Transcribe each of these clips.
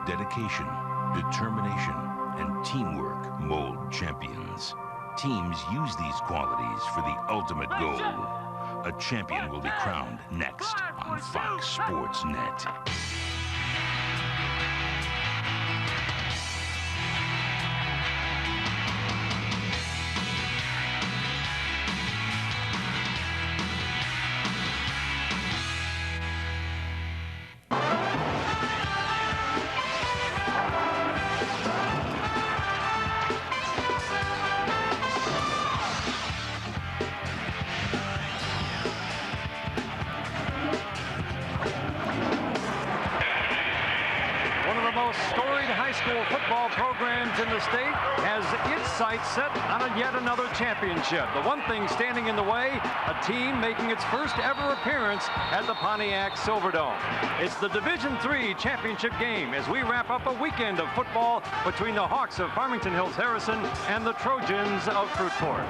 dedication, determination, and teamwork mold champions. Teams use these qualities for the ultimate goal. A champion will be crowned next on Fox Sports Net. Football programs in the state has its sights set on yet another championship. The one thing standing in the way, a team making its first ever appearance at the Pontiac Silverdome. It's the Division III championship game as we wrap up a weekend of football between the Hawks of Farmington Hills Harrison and the Trojans of Fruitport.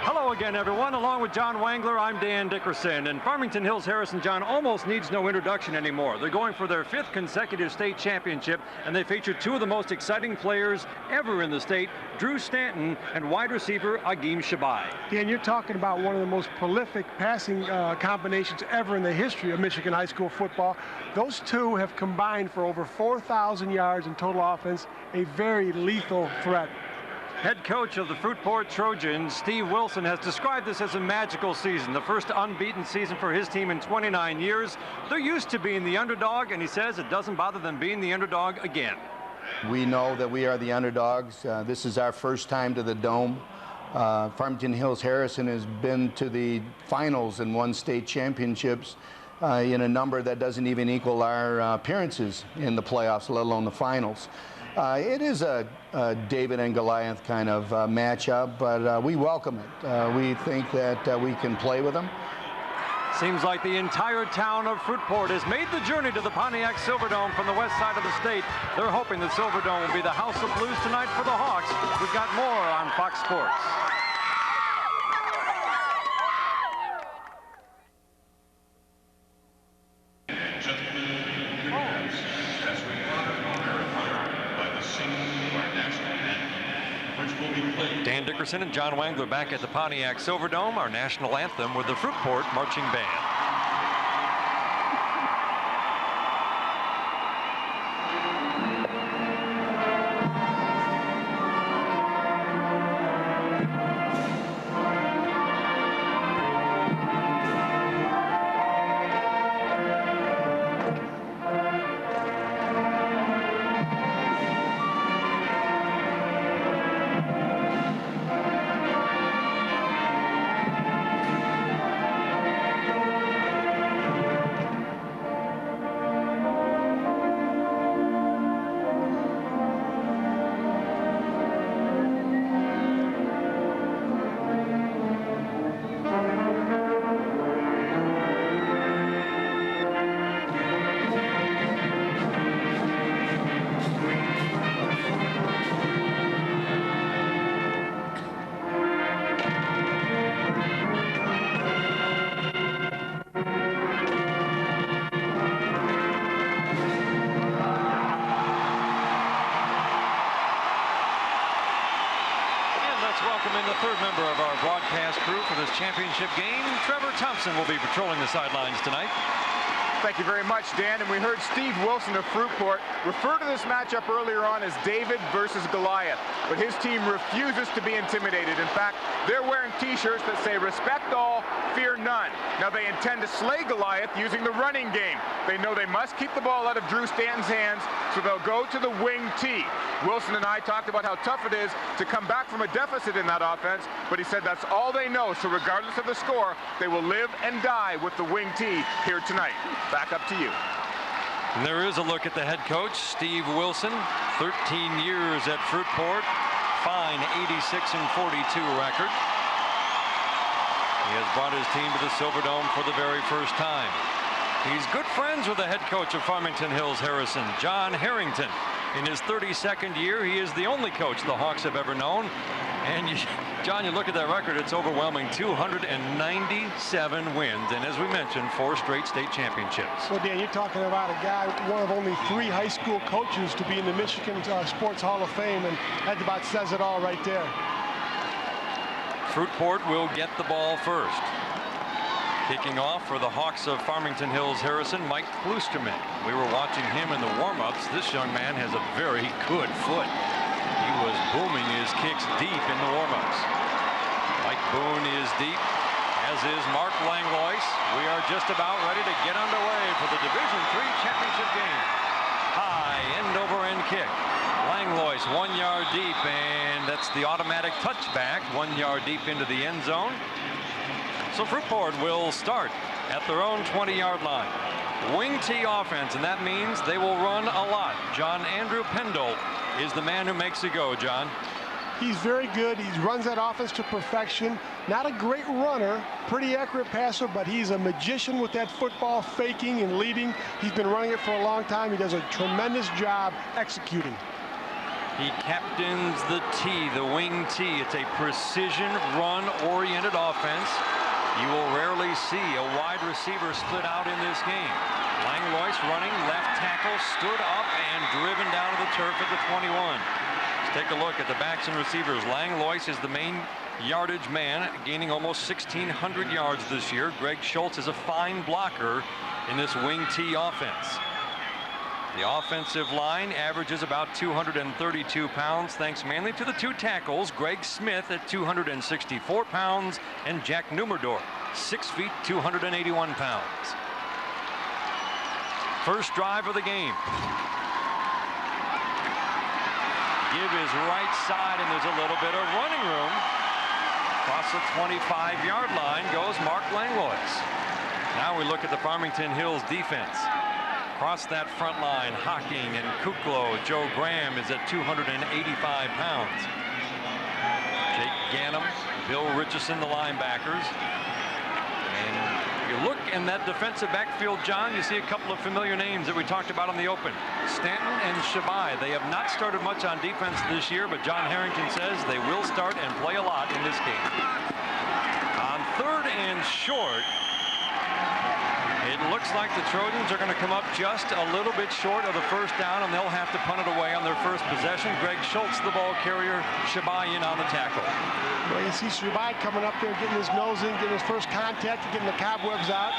Hello again, everyone. Along with John Wangler, I'm Dan Dickerson. And Farmington Hills Harrison, John, almost needs no introduction anymore. They're going for their 5th consecutive state championship, and they feature 2 of the most exciting players ever in the state, Drew Stanton and wide receiver Agim Shabai. Dan, you're talking about one of the most prolific passing combinations ever in the history of Michigan high school football. Those 2 have combined for over 4,000 yards in total offense, a very lethal threat. Head coach of the Fruitport Trojans, Steve Wilson, has described this as a magical season, the first unbeaten season for his team in 29 years. They're used to being the underdog, and he says it doesn't bother them being the underdog again. We know that we are the underdogs. This is our first time to the Dome. Farmington Hills Harrison has been to the finals and won state championships in a number that doesn't even equal our appearances in the playoffs, let alone the finals. It is a David and Goliath kind of matchup, but we welcome it. We think that we can play with them. Seems like the entire town of Fruitport has made the journey to the Pontiac Silverdome from the west side of the state. They're hoping the Silverdome will be the house of blues tonight for the Hawks. We've got more on Fox Sports. Dan Dickerson and John Wangler back at the Pontiac Silverdome. Our national anthem with the Fruitport Marching Band. Championship game. Trevor Thompson will be patrolling the sidelines tonight. Thank you very much, Dan. And we heard Steve Wilson of Fruitport refer to this matchup earlier on as David versus Goliath. But his team refuses to be intimidated. In fact, they're wearing T-shirts that say, "Respect all, fear none." Now, they intend to slay Goliath using the running game. They know they must keep the ball out of Drew Stanton's hands, so they'll go to the wing T. Wilson and I talked about how tough it is to come back from a deficit in that offense, but he said that's all they know, so regardless of the score, they will live and die with the wing T here tonight. Back up to you. And there is a look at the head coach, Steve Wilson, 13 years at Fruitport, fine 86-42 record. He has brought his team to the Silverdome for the very first time. He's good friends with the head coach of Farmington Hills Harrison, John Harrington. In his 32nd year, he is the only coach the Hawks have ever known. And John, you look at that record, it's overwhelming. 297 wins, and as we mentioned, 4 straight state championships. Well, Dan, you're talking about a guy, one of only 3 high school coaches to be in the Michigan Sports Hall of Fame, and that about says it all right there. Fruitport will get the ball first. Kicking off for the Hawks of Farmington Hills Harrison, Mike Klusterman. We were watching him in the warm-ups. This young man has a very good foot. He was booming his kicks deep in the warm-ups. Mike Boone is deep, as is Mark Langlois. We are just about ready to get underway for the Division III championship game. High end-over-end kick. Langlois 1 yard deep, and that's the automatic touchback, 1 yard deep into the end zone. So Fruitport will start at their own 20-yard line. Wing T offense, and that means they will run a lot. John Andrew Pendle is the man who makes it go, John. He's very good. He runs that offense to perfection. Not a great runner, pretty accurate passer, but he's a magician with that football, faking and leading. He's been running it for a long time. He does a tremendous job executing. He captains the T, the wing T. It's a precision run-oriented offense. You will rarely see a wide receiver split out in this game. Langlois running, left tackle, stood up and driven down to the turf at the 21. Let's take a look at the backs and receivers. Langlois is the main yardage man, gaining almost 1,600 yards this year. Greg Schultz is a fine blocker in this wing T offense. The offensive line averages about 232 pounds, thanks mainly to the 2 tackles, Greg Smith at 264 pounds and Jack Numerdorf, 6 feet, 281 pounds. First drive of the game. Give his right side, and there's a little bit of running room. Across the 25-yard line goes Mark Langlois. Now we look at the Farmington Hills defense. Across that front line, Hocking and Kuklo. Joe Graham is at 285 pounds. Jake Ganem, Bill Richardson, the linebackers. And you look in that defensive backfield, John, you see a couple of familiar names that we talked about in the open. Stanton and Shabai. They have not started much on defense this year, but John Harrington says they will start and play a lot in this game. On 3rd and short, it looks like the Trojans are going to come up just a little bit short of the first down, and they'll have to punt it away on their first possession. Greg Schultz, the ball carrier, Shabai in on the tackle. Well, you see Shabai coming up there, getting his nose in, getting his first contact, getting the cobwebs out.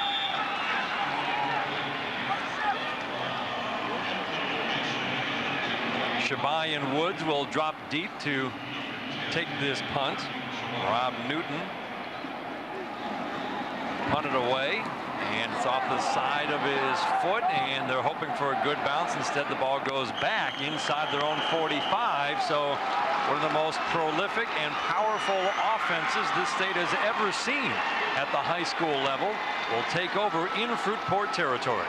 Shabai and Woods will drop deep to take this punt. Rob Newton punted away, and it's off the side of his foot, and they're hoping for a good bounce. Instead, the ball goes back inside their own 45. So one of the most prolific and powerful offenses this state has ever seen at the high school level will take over in Fruitport territory.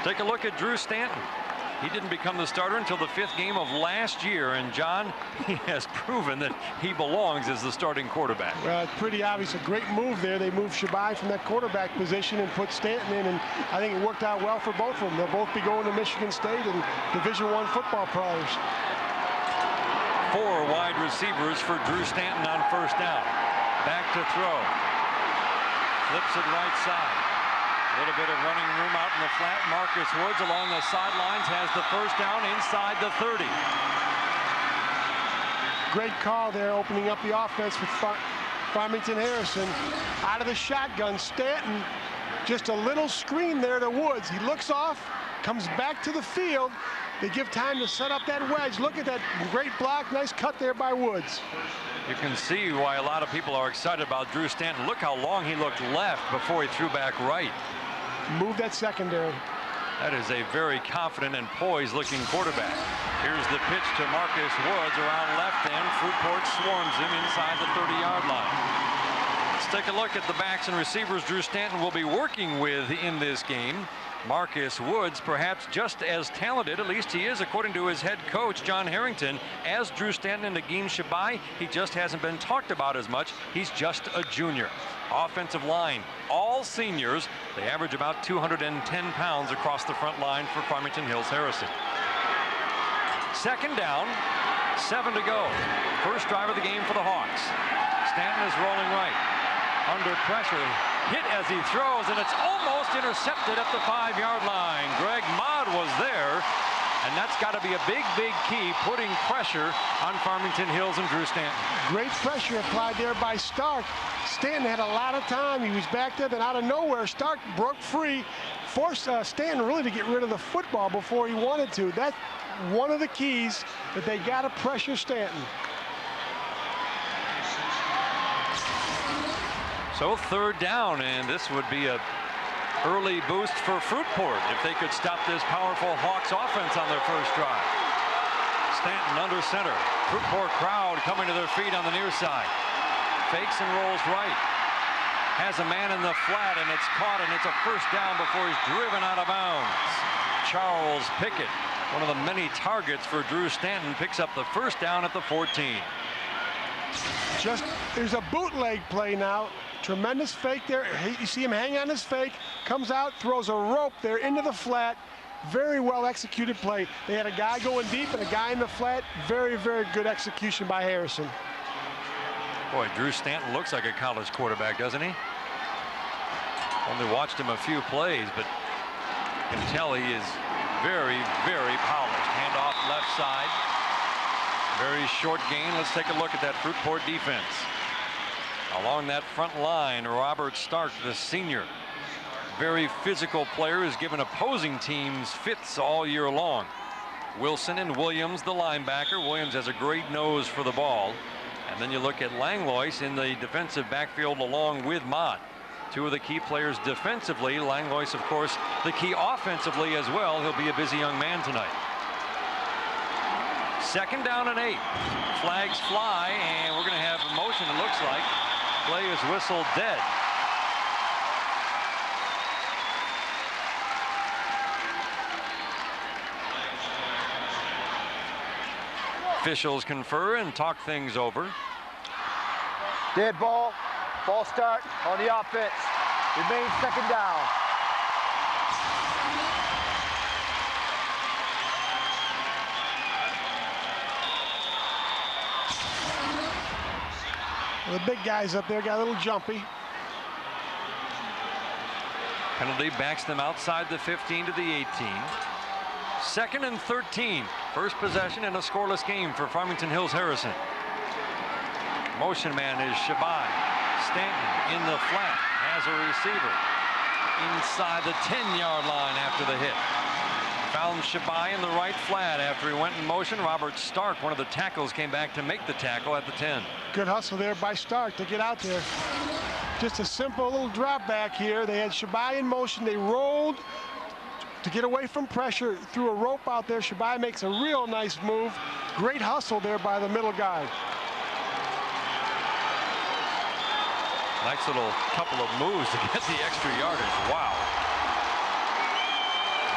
Take a look at Drew Stanton. He didn't become the starter until the 5th game of last year, and John, he has proven that he belongs as the starting quarterback. Well, it's pretty obvious. A great move there. They moved Shabai from that quarterback position and put Stanton in, and I think it worked out well for both of them. They'll both be going to Michigan State and Division I football players. 4 wide receivers for Drew Stanton on first down. Back to throw. Flips it right side. A little bit of running room out in the flat. Marcus Woods along the sidelines has the first down inside the 30. Great call there, opening up the offense with Farmington Harrison. Out of the shotgun, Stanton, just a little screen there to Woods. He looks off, comes back to the field. They give time to set up that wedge. Look at that great block. Nice cut there by Woods. You can see why a lot of people are excited about Drew Stanton. Look how long he looked left before he threw back right. Move that secondary. That is a very confident and poised looking quarterback. Here's the pitch to Marcus Woods around left end. Fruitport swarms him inside the 30-yard line. Let's take a look at the backs and receivers Drew Stanton will be working with in this game. Marcus Woods, perhaps just as talented, at least he is according to his head coach John Harrington, as Drew Stanton and Nagin Shabai. He just hasn't been talked about as much. He's just a junior. Offensive line, all seniors. They average about 210 pounds across the front line for Farmington Hills Harrison. Second down, 7 to go. First drive of the game for the Hawks. Stanton is rolling right. Under pressure. Hit as he throws, and it's almost intercepted at the 5-yard line. Greg Maude was there, and that's got to be a big, big key, putting pressure on Farmington Hills and Drew Stanton. Great pressure applied there by Stark. Stanton had a lot of time. He was back there, then out of nowhere, Stark broke free, forced Stanton really to get rid of the football before he wanted to. That's one of the keys, that they got to pressure Stanton. So 3rd down, and this would be a early boost for Fruitport if they could stop this powerful Hawks offense on their first drive. Stanton under center. Fruitport crowd coming to their feet on the near side. Fakes and rolls right. Has a man in the flat, and it's caught, and it's a first down before he's driven out of bounds. Charles Pickett, one of the many targets for Drew Stanton, picks up the first down at the 14. There's a bootleg play now. Tremendous fake there. You see him hang on his fake, comes out, throws a rope there into the flat. Very well executed play. They had a guy going deep and a guy in the flat. Very, very good execution by Harrison. Boy, Drew Stanton looks like a college quarterback, doesn't he? Only watched him a few plays, but you can tell he is very, very polished. Handoff left side. Very short gain. Let's take a look at that Fruitport defense. Along that front line, Robert Stark, the senior, very physical player, has given opposing teams fits all year long. Wilson and Williams, the linebacker. Williams has a great nose for the ball. And then you look at Langlois in the defensive backfield along with Mott. Two of the key players defensively. Langlois, of course, the key offensively as well. He'll be a busy young man tonight. 2nd down and 8. Flags fly, and we're going to have a motion, it looks like. Play is whistled dead. Officials confer and talk things over. Dead ball. False start on the offense. Remains 2nd down. The big guys up there got a little jumpy. Penalty backs them outside the 15 to the 18. 2nd and 13. First possession in a scoreless game for Farmington Hills Harrison. Motion man is Shabai. Stanton in the flat has a receiver inside the 10-yard line after the hit. Found Shabai in the right flat after he went in motion. Robert Stark, one of the tackles, came back to make the tackle at the 10. Good hustle there by Stark to get out there. Just a simple little drop back here. They had Shabai in motion. They rolled to get away from pressure. Threw a rope out there. Shabai makes a real nice move. Great hustle there by the middle guy. Nice little couple of moves to get the extra yardage. Wow.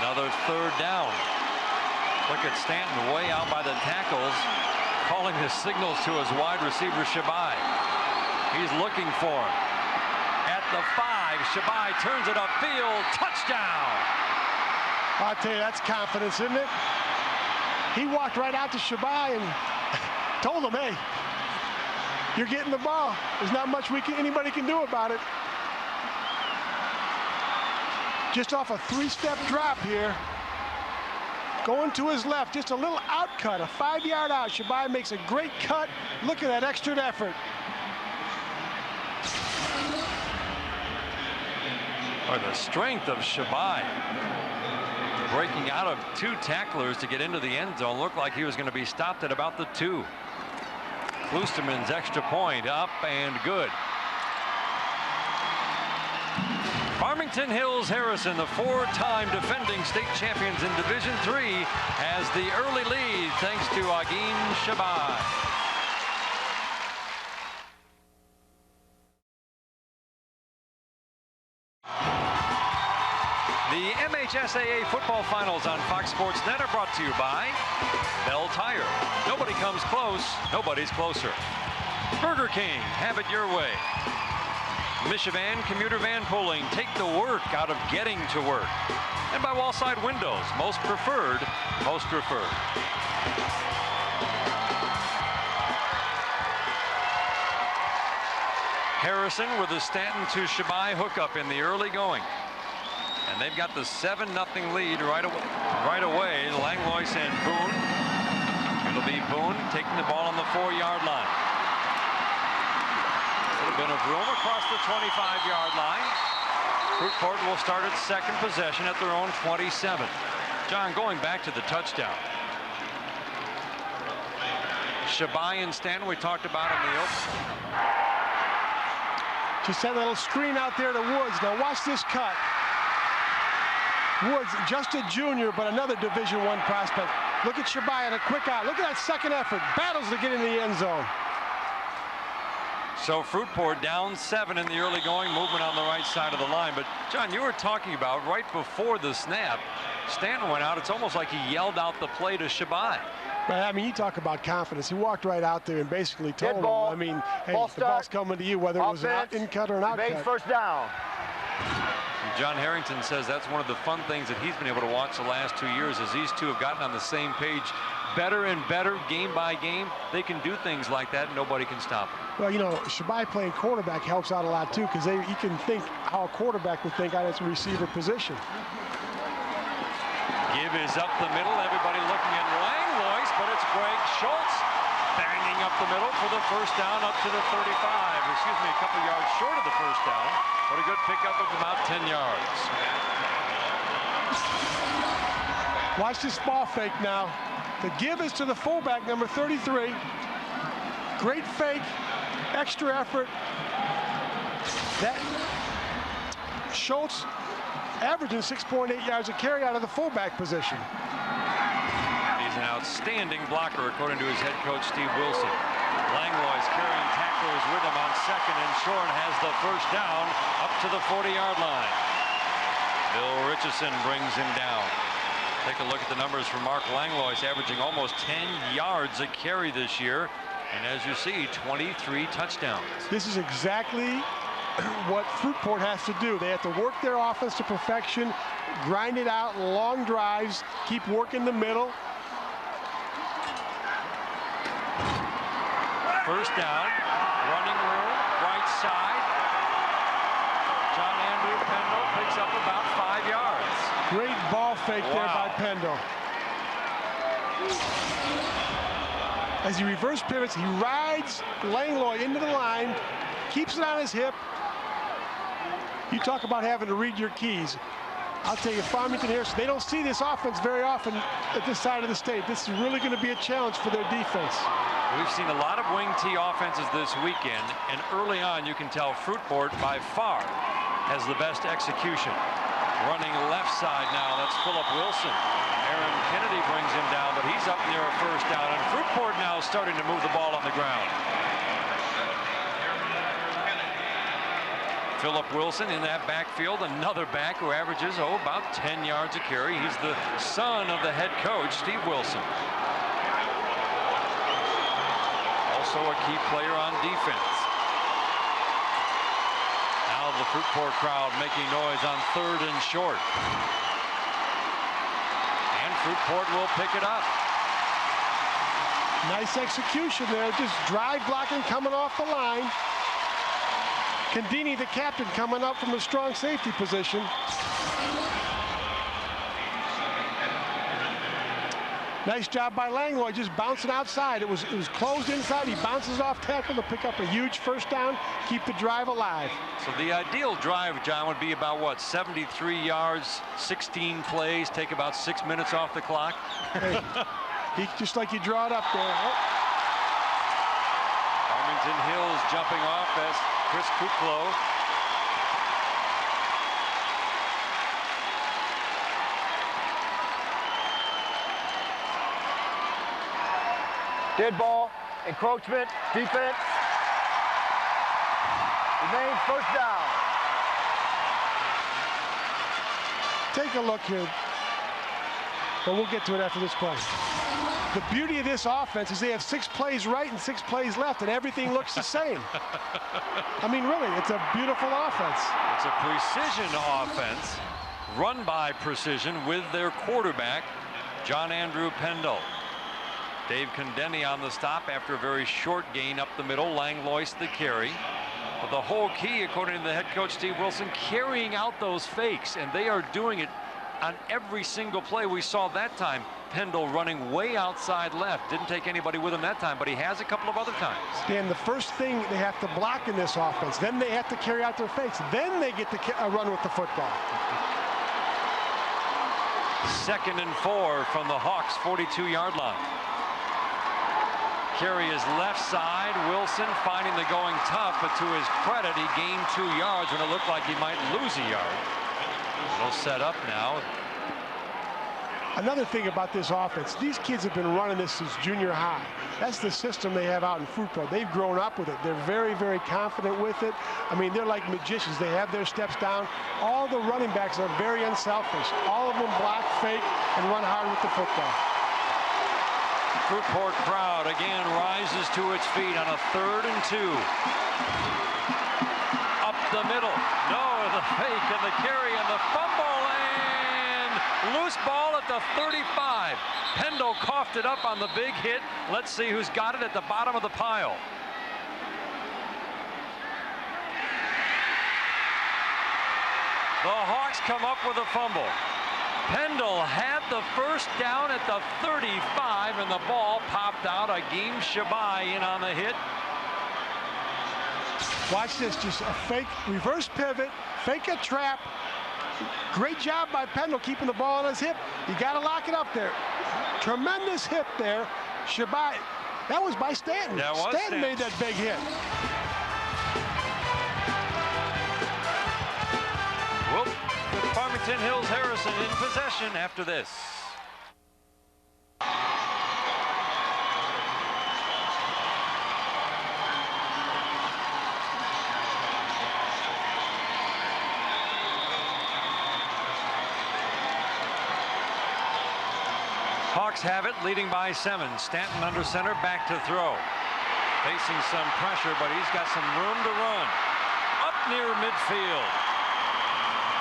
Another 3rd down. Look at Stanton way out by the tackles, calling his signals to his wide receiver Shabai. He's looking for him. At the 5, Shabai turns it upfield. Touchdown. I'll tell you, that's confidence, isn't it? He walked right out to Shabai and told him, hey, you're getting the ball. There's not much anybody can do about it. Just off a 3-step drop here. Going to his left, just a little out cut, a 5-yard out. Shabai makes a great cut. Look at that extra effort. Or the strength of Shabai. Breaking out of 2 tacklers to get into the end zone. Looked like he was going to be stopped at about the 2. Klusterman's extra point up and good. Farmington Hills Harrison, the 4-time defending state champions in Division III, has the early lead thanks to Agin Shabai. The MHSAA football finals on Fox Sports Net are brought to you by Bell Tire. Nobody comes close, nobody's closer. Burger King, have it your way. Michivan commuter van pulling, take the work out of getting to work. And by Wallside Windows, most preferred, most referred. Harrison with a Stanton to Shabai hookup in the early going. And they've got the 7-0 lead right away. Langlois and Boone. It'll be Boone taking the ball on the 4-yard line. A little bit of room across the 25-yard line. Fruitport will start its second possession at their own 27. John, going back to the touchdown. Shabai and Stanton, we talked about in the open. Just that little screen out there to Woods. Now watch this cut. Woods, just a junior, but another Division I prospect. Look at Shabai on a quick out. Look at that second effort. Battles to get in the end zone. So Fruitport down 7 in the early going, movement on the right side of the line. But John, you were talking about right before the snap, Stanton went out. It's almost like he yelled out the play to Shabai. But I mean, you talk about confidence. He walked right out there and basically told him, I mean, hey, the ball's coming to you, whether it was an in-cut or an out-cut. First down. John Harrington says that's one of the fun things that he's been able to watch the last 2 years, as these two have gotten on the same page better and better game by game. They can do things like that and nobody can stop them. Well, you know, Shabai playing quarterback helps out a lot too, because he can think how a quarterback would think out of its receiver position. Give is up the middle. Everybody looking at Langlois, but it's Greg Schultz banging up the middle for the first down up to the 35. Excuse me, a couple yards short of the first down, but a good pickup of about 10 yards. Watch this ball fake now. The give is to the fullback, number 33. Great fake, extra effort. That Schultz averaging 6.8 yards a carry out of the fullback position. He's an outstanding blocker, according to his head coach, Steve Wilson. Langlois carrying tacklers with him on second, and Shorn has the first down up to the 40-yard line. Bill Richardson brings him down. Take a look at the numbers for Mark Langlois, averaging almost 10 yards a carry this year. And as you see, 23 touchdowns. This is exactly what Fruitport has to do. They have to work their offense to perfection, grind it out, long drives, keep working the middle. First down, running room, right side. John Andrew Pendle picks up about 5 yards. Great ball fake there by Pendle. As he reverse pivots, he rides Langlois into the line, keeps it on his hip. You talk about having to read your keys. I'll tell you, Farmington Harrison, they don't see this offense very often at this side of the state. This is really going to be a challenge for their defense. We've seen a lot of wing T offenses this weekend, and early on you can tell Fruitport by far has the best execution. Running left side now, that's Philip Wilson. Aaron Kennedy brings him down, but he's up near a first down, and Fruitport now starting to move the ball on the ground. Philip Wilson in that backfield, another back who averages, about 10 yards a carry. He's the son of the head coach, Steve Wilson. Also a key player on defense. Now the Fruitport crowd making noise on 3rd and short. And Fruitport will pick it up. Nice execution there, just drive blocking coming off the line. Condini, the captain, coming up from a strong safety position. Nice job by Langlois, just bouncing outside. It was closed inside. He bounces off tackle to pick up a huge first down, keep the drive alive. So the ideal drive, John, would be about what, 73 yards, 16 plays, take about 6 minutes off the clock. Hey, just like you draw it up there. Oh. Farmington Hills jumping off as Chris Kuklo. Dead ball, encroachment, defense. Remains first down. Take a look here. But we'll get to it after this play. The beauty of this offense is they have 6 plays right and 6 plays left, and everything looks the same. I mean, really, it's a beautiful offense. It's a precision offense, run by precision with their quarterback, John Andrew Pendle. Dave Condeni on the stop after a very short gain up the middle. Langlois the carry. The the whole key, according to the head coach Steve Wilson, carrying out those fakes, and they are doing it on every single play. We saw that time Pendle running way outside left. Didn't take anybody with him that time, but he has a couple of other times. Dan, the first thing they have to block in this offense, then they have to carry out their fakes, then they get to run with the football. 2nd and 4 from the Hawks 42-yard line. Carry is left side. Wilson finding the going tough, but to his credit, he gained 2 yards when it looked like he might lose a yard. They'll set up now. Another thing about this offense, these kids have been running this since junior high. That's the system they have out in Fruitport. They've grown up with it. They're very, very confident with it. I mean, they're like magicians. They have their steps down. All the running backs are very unselfish. All of them block, fake, and run hard with the football. Fruitport crowd again rises to its feet on a 3rd and 2. Up the middle. No, the fake and the carry and the fumble, and loose ball at the 35. Pendle coughed it up on the big hit. Let's see who's got it at the bottom of the pile. The Hawks come up with a fumble. Pendle had the first down at the 35, and the ball popped out. Agim Shabai in on the hit. Watch this, just a fake reverse pivot, fake a trap. Great job by Pendle keeping the ball on his hip. You got to lock it up there. Tremendous hit there. Shabai, that was by Stanton. Stanton made that big hit. Well, Farmington Hills Harrison in possession after this. Hawks have it, leading by 7. Stanton under center, back to throw. Facing some pressure, but he's got some room to run. Up near midfield.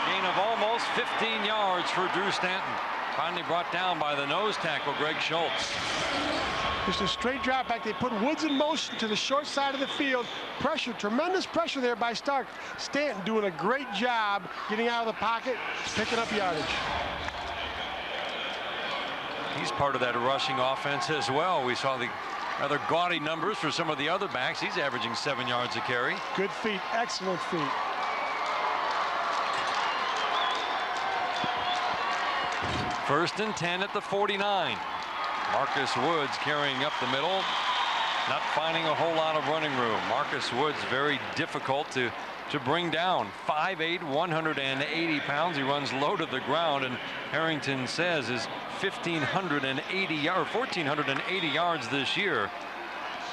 Gain of almost 15 yards for Drew Stanton. Finally brought down by the nose tackle, Greg Schultz. Just a straight drop back. They put Woods in motion to the short side of the field. Pressure, tremendous pressure there by Stark. Stanton doing a great job getting out of the pocket, picking up yardage. He's part of that rushing offense as well. We saw the rather gaudy numbers for some of the other backs. He's averaging 7 yards a carry. Good feet, excellent feet. First and 10 at the 49. Marcus Woods carrying up the middle, not finding a whole lot of running room. Marcus Woods very difficult to bring down. 5'8", 180 pounds. He runs low to the ground, and Harrington says his 1,480 yards this year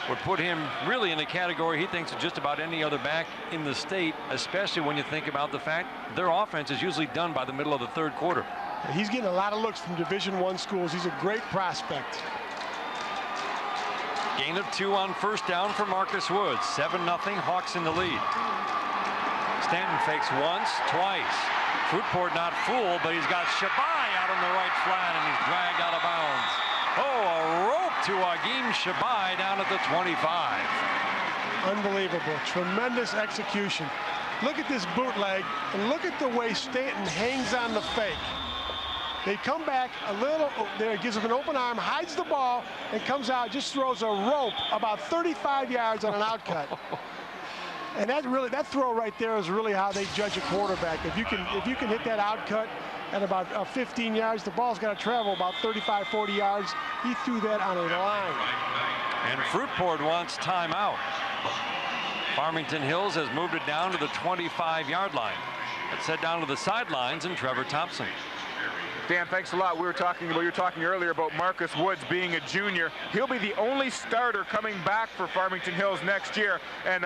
would put him really in a category he thinks of just about any other back in the state, especially when you think about the fact their offense is usually done by the middle of the 3rd quarter. He's getting a lot of looks from Division I schools. He's a great prospect. Gain of 2 on first down for Marcus Woods. 7-0, Hawks in the lead. Stanton fakes once, twice. Fruitport not fooled, but he's got Shabai out on the right flat, and he's dragged out of bounds. Oh, a rope to Agim Shabai down at the 25. Unbelievable. Tremendous execution. Look at this bootleg, and look at the way Stanton hangs on the fake. They come back a little, there, gives him an open arm, hides the ball, and comes out, just throws a rope about 35 yards on an outcut. And that throw right there is really how they judge a quarterback. If you can hit that outcut at about 15 yards, the ball's got to travel about 35, 40 yards. He threw that on a line. And Fruitport wants timeout. Farmington Hills has moved it down to the 25-yard line. Let's head down to the sidelines and Trevor Thompson. Dan, thanks a lot. You were talking earlier about Marcus Woods being a junior. He'll be the only starter coming back for Farmington Hills next year. And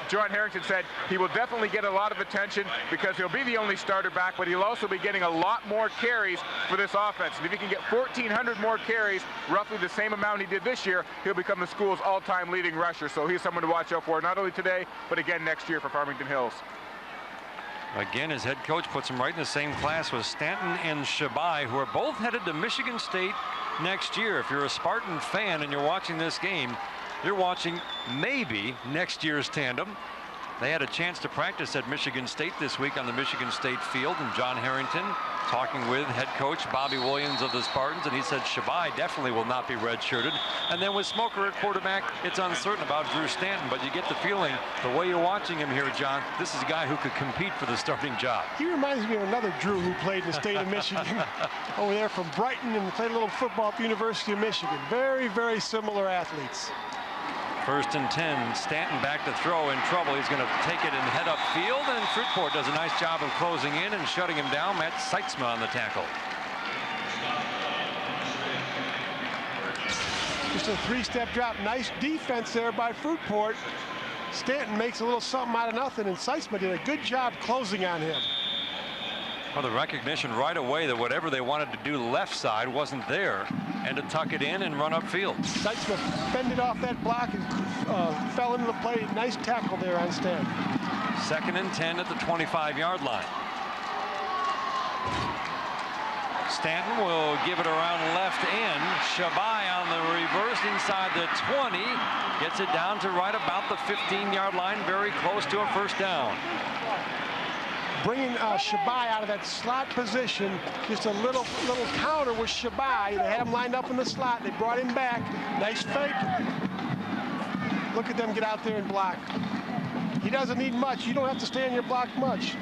John Harrington said he will definitely get a lot of attention because he'll be the only starter back, but he'll also be getting a lot more carries for this offense. And if he can get 1,400 more carries, roughly the same amount he did this year, he'll become the school's all-time leading rusher. So he's someone to watch out for, not only today, but again next year for Farmington Hills. Again, his head coach puts him right in the same class with Stanton and Shabai, who are both headed to Michigan State next year. If you're a Spartan fan and you're watching this game, you're watching maybe next year's tandem. They had a chance to practice at Michigan State this week on the Michigan State field, and John Harrington talking with head coach Bobby Williams of the Spartans, and he said Shabai definitely will not be redshirted. And then with Smoker at quarterback, it's uncertain about Drew Stanton, but you get the feeling, the way you're watching him here, John, this is a guy who could compete for the starting job. He reminds me of another Drew who played in the state of Michigan over there from Brighton and played a little football at the University of Michigan. Very, very similar athletes. 1st and 10. Stanton back to throw, in trouble. He's going to take it and head up field, and Fruitport does a nice job of closing in and shutting him down. Matt Seitzma on the tackle. Just a 3-step drop. Nice defense there by Fruitport. Stanton makes a little something out of nothing, and Seitzma did a good job closing on him. Well, the recognition right away that whatever they wanted to do left side wasn't there, and to tuck it in and run upfield. Seitzma fended off that block and fell into the play. Nice tackle there on Stanton. 2nd and 10 at the 25-yard line. Stanton will give it around left end. Shabai on the reverse inside the 20. Gets it down to right about the 15-yard line, very close to a 1st down. Bringing Shabai out of that slot position, just a little counter with Shabai. They had him lined up in the slot. They brought him back. Nice fake. Look at them get out there and block. He doesn't need much. You don't have to stay on your block much.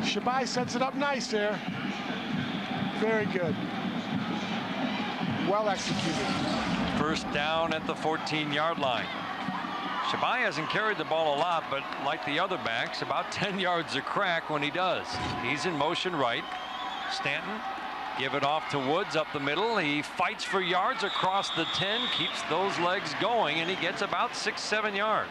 Shabai sets it up nice there. Very good. Well executed. 1st down at the 14-yard line. Shabai hasn't carried the ball a lot, but like the other backs, about 10 yards a crack when he does. He's in motion right. Stanton, give it off to Woods up the middle. He fights for yards across the 10, keeps those legs going, and he gets about 6-7 yards.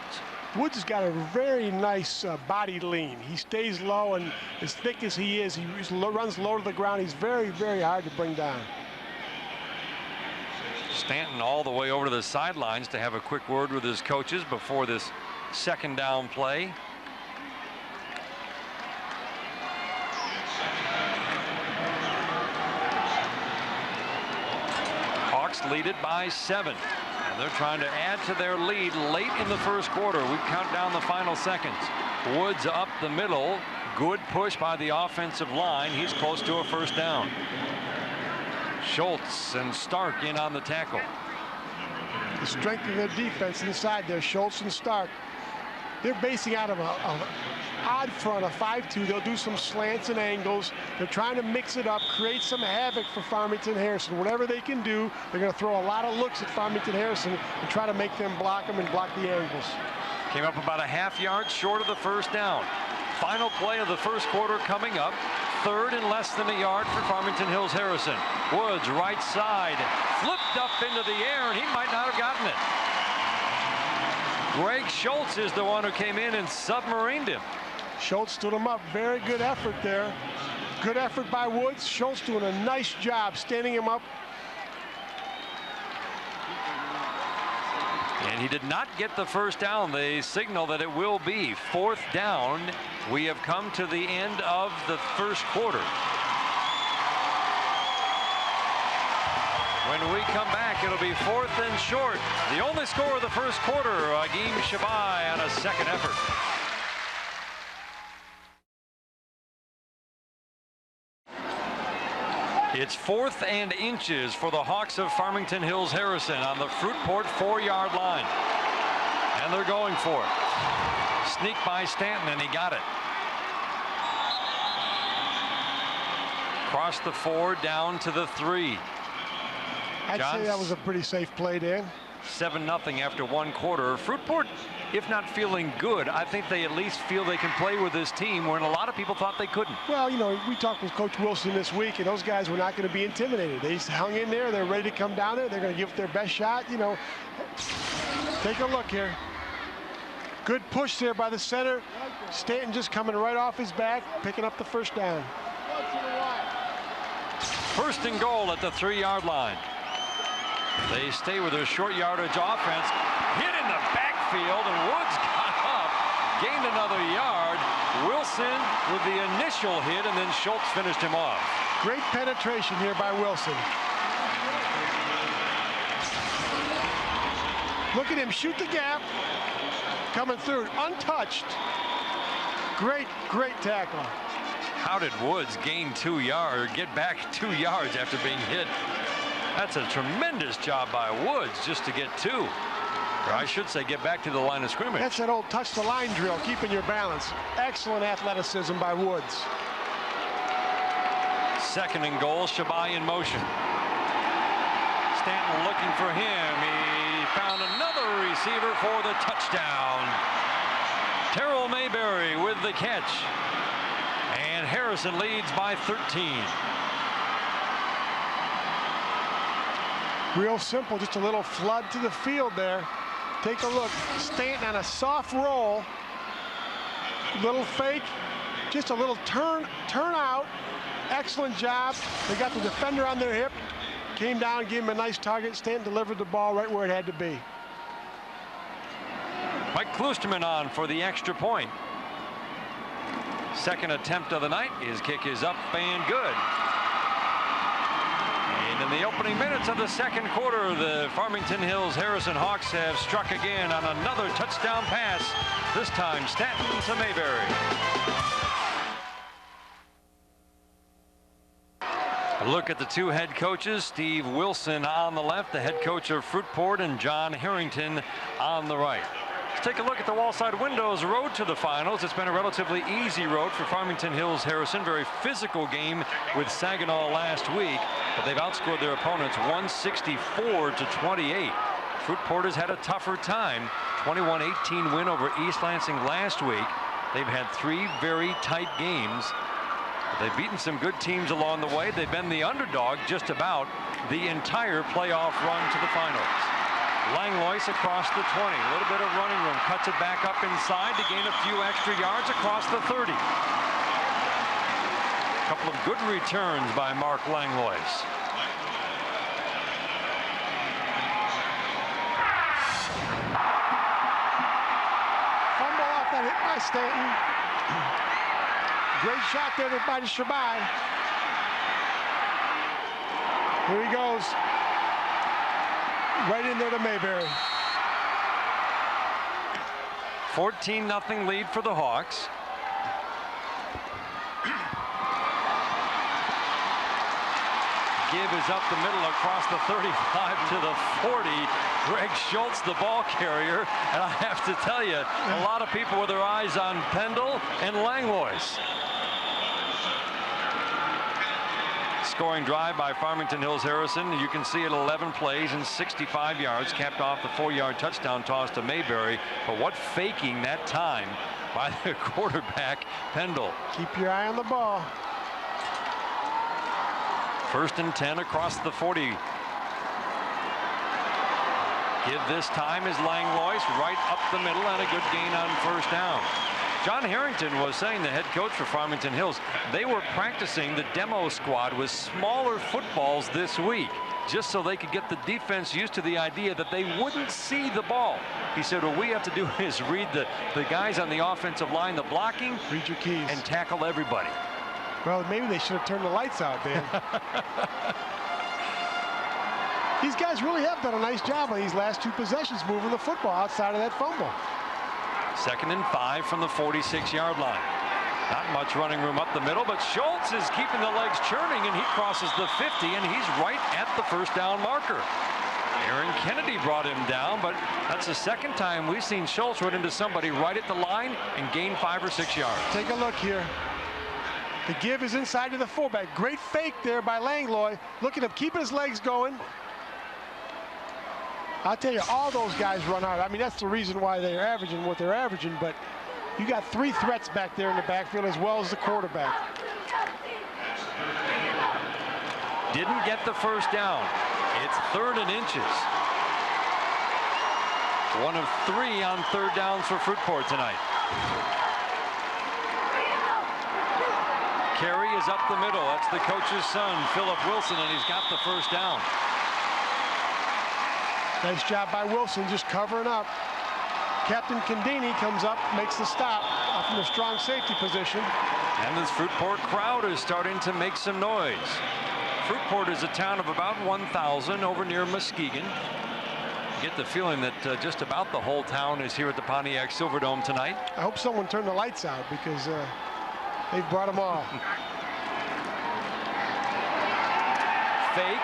Woods has got a very nice body lean. He stays low, and as thick as he is, he runs low to the ground. He's very, very hard to bring down. Stanton all the way over to the sidelines to have a quick word with his coaches before this 2nd down play. Hawks lead it by 7, and they're trying to add to their lead late in the 1st quarter. We count down the final seconds. Woods up the middle. Good push by the offensive line. He's close to a 1st down. Schultz and Stark in on the tackle. The strength of their defense inside there, Schultz and Stark. They're basing out of a odd front, a 5-2. They'll do some slants and angles. They're trying to mix it up, create some havoc for Farmington Harrison. Whatever they can do, they're going to throw a lot of looks at Farmington Harrison and try to make them block them and block the angles. Came up about a half yard short of the 1st down. Final play of the 1st quarter coming up. 3rd and less than a yard for Farmington Hills Harrison. Woods right side, flipped up into the air, and he might not have gotten it. Greg Schultz is the one who came in and submarined him. Schultz stood him up. Very good effort there. Good effort by Woods. Schultz doing a nice job standing him up. And he did not get the 1st down. They signal that it will be 4th down. We have come to the end of the 1st quarter. When we come back, it'll be 4th and short. The only score of the 1st quarter, Agim Shabai on a 2nd effort. It's 4th and inches for the Hawks of Farmington Hills Harrison on the Fruitport 4-yard line. And they're going for it. Sneak by Stanton, and he got it. Across the 4, down to the 3. I'd say that was a pretty safe play, Dan. 7-0 after 1 quarter. Fruitport, if not feeling good, I think they at least feel they can play with this team when a lot of people thought they couldn't. Well, you know, we talked with Coach Wilson this week, and those guys were not going to be intimidated. They hung in there. They're ready to come down there. They're going to give it their best shot. You know, take a look here. Good push there by the center. Stanton just coming right off his back, picking up the 1st down. 1st and goal at the 3-yard line. They stay with their short yardage offense. Hit in the backfield, and Woods got up, gained another yard. Wilson with the initial hit, and then Schultz finished him off. Great penetration here by Wilson. Look at him shoot the gap. Coming through, untouched. Great, great tackle. How did Woods gain 2 yards, or get back 2 yards after being hit? That's a tremendous job by Woods just to get 2. Or I should say get back to the line of scrimmage. That's that old touch the line drill, keeping your balance. Excellent athleticism by Woods. 2nd and goal, Shabai in motion. Stanton looking for him. He found another receiver for the touchdown. Terrell Mayberry with the catch. And Harrison leads by 13. Real simple, just a little flood to the field there. Take a look, Stanton on a soft roll. Little fake, just a little turn out. Excellent job. They got the defender on their hip. Came down, gave him a nice target. Stanton delivered the ball right where it had to be. Mike Klusterman on for the extra point. 2nd attempt of the night. His kick is up and good. And in the opening minutes of the 2nd quarter, the Farmington Hills Harrison Hawks have struck again on another touchdown pass. This time Stanton to Mayberry. A look at the 2 head coaches, Steve Wilson on the left, the head coach of Fruitport, and John Harrington on the right. Let's take a look at the Wallside Windows road to the finals. It's been a relatively easy road for Farmington Hills Harrison. Very physical game with Saginaw last week, but they've outscored their opponents 164-28. Fruitport has had a tougher time. 21-18 win over East Lansing last week. They've had 3 very tight games. They've beaten some good teams along the way. They've been the underdog just about the entire playoff run to the finals. Langlois across the 20. A little bit of running room. Cuts it back up inside to gain a few extra yards across the 30. A couple of good returns by Mark Langlois. Fumble off that hit by Stanton. Great shot there by Shabai. Here he goes. Right in there to Mayberry. 14-0 lead for the Hawks. Give is up the middle across the 35 to the 40. Greg Schultz, the ball carrier. And I have to tell you, a lot of people with their eyes on Pendle and Langlois. Scoring drive by Farmington Hills Harrison. You can see it 11 plays and 65 yards, capped off the 4-yard touchdown toss to Mayberry. But what faking that time by the quarterback, Pendle. Keep your eye on the ball. 1st and 10 across the 40. Give this time is Langlois right up the middle and a good gain on 1st down. John Harrington was saying, the head coach for Farmington Hills, they were practicing the demo squad with smaller footballs this week, just so they could get the defense used to the idea that they wouldn't see the ball. He said, what we have to do is read the guys on the offensive line, the blocking, read your keys, and tackle everybody. Well, maybe they should have turned the lights out, Dan. These guys really have done a nice job on these last 2 possessions, moving the football outside of that fumble. 2nd and 5 from the 46-yard line. Not much running room up the middle, but Schultz is keeping the legs churning, and he crosses the 50, and he's right at the 1st down marker. Aaron Kennedy brought him down, but that's the 2nd time we've seen Schultz run into somebody right at the line and gain 5 or 6 yards. Take a look here. The give is inside to the fullback. Great fake there by Langlois. Look at him keeping his legs going. I'll tell you, all those guys run hard. I mean, that's the reason why they're averaging what they're averaging, but you got 3 threats back there in the backfield as well as the quarterback. Didn't get the 1st down. It's 3rd and inches. 1 of 3 on 3rd downs for Fruitport tonight. Carey is up the middle. That's the coach's son, Philip Wilson, and he's got the 1st down. Nice job by Wilson, just covering up. Captain Condini comes up, makes the stop from the strong safety position. And this Fruitport crowd is starting to make some noise. Fruitport is a town of about 1,000 over near Muskegon. Get the feeling that just about the whole town is here at the Pontiac Silverdome tonight. I hope someone turned the lights out because they've brought them all. Fake,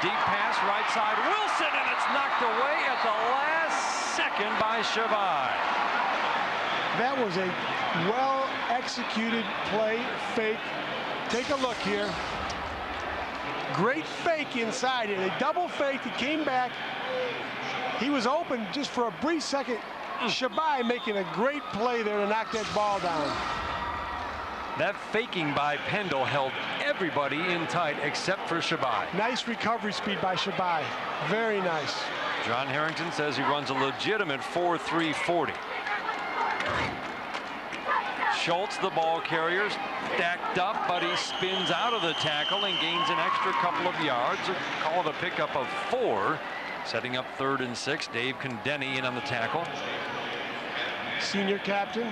deep pass, right side, Wilson, and it's knocked away at the last second by Shabbai. That was a well-executed play, fake. Take a look here. Great fake inside. They double faked. He came back. He was open just for a brief second. Shabbai making a great play there to knock that ball down. That faking by Pendle held everybody in tight except for Shabbai. Nice recovery speed by Shabbai. Very nice. John Harrington says he runs a legitimate 4.340. Schultz, the ball carrier, stacked up, but he spins out of the tackle and gains an extra couple of yards. Call it a pickup of 4. Setting up 3rd and 6. Dave Condeni in on the tackle. Senior captain.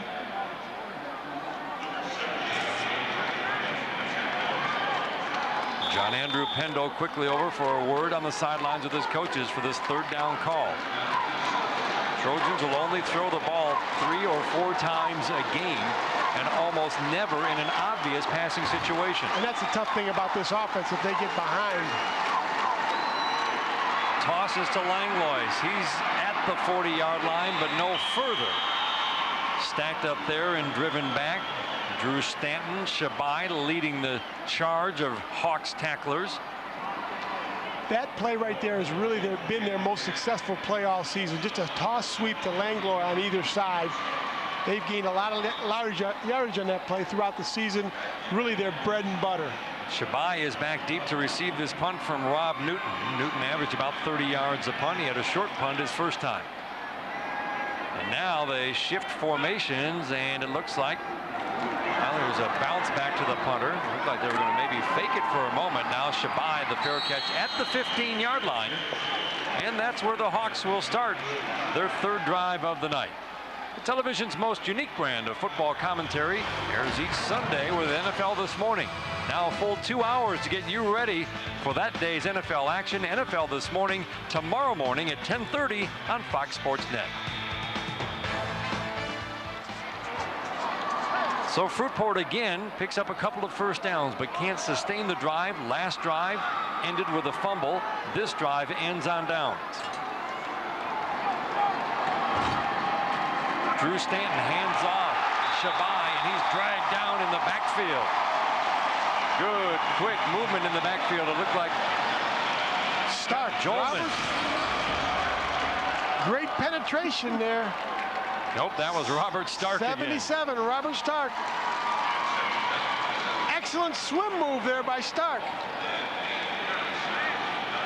John Andrew Pendle quickly over for a word on the sidelines with his coaches for this 3rd down call. Trojans will only throw the ball 3 or 4 times a game and almost never in an obvious passing situation. And that's the tough thing about this offense if they get behind. Tosses to Langlois. He's at the 40-yard line, but no further. Stacked up there and driven back. Drew Stanton, Shabbai leading the charge of Hawks tacklers. That play right there has really been their most successful play all season. Just a toss sweep to Langlois on either side. They've gained a lot of yardage on that play throughout the season. Really their bread and butter. Shabbai is back deep to receive this punt from Rob Newton. Newton averaged about 30 yards a punt. He had a short punt his first time. And now they shift formations, and it looks like there was a bounce back to the punter. It looked like they were going to maybe fake it for a moment. Now Shabbai, the fair catch at the 15-yard line. And that's where the Hawks will start their 3rd drive of the night. The television's most unique brand of football commentary airs each Sunday with NFL This Morning. Now a full 2 hours to get you ready for that day's NFL action. NFL This Morning tomorrow morning at 10:30 on Fox Sports Net. So Fruitport again picks up a couple of first downs, but can't sustain the drive. Last drive ended with a fumble. This drive ends on downs. Drew Stanton hands off Shabbai, and he's dragged down in the backfield. Good, quick movement in the backfield. It looked like Stark. Jolman. Great penetration there. Nope, that was Robert Stark 77, again. Robert Stark. Excellent swim move there by Stark.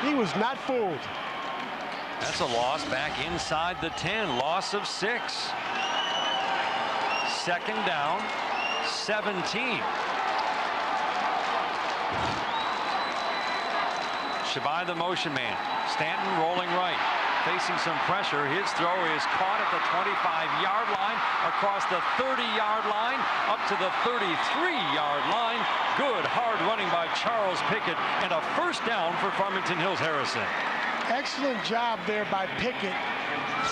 He was not fooled. That's a loss back inside the 10. Loss of 6. 2nd down, 17. Shabbai, the motion man. Stanton rolling right. Facing some pressure. His throw is caught at the 25-yard line, across the 30-yard line, up to the 33-yard line. Good hard running by Charles Pickett, and a first down for Farmington Hills Harrison. Excellent job there by Pickett.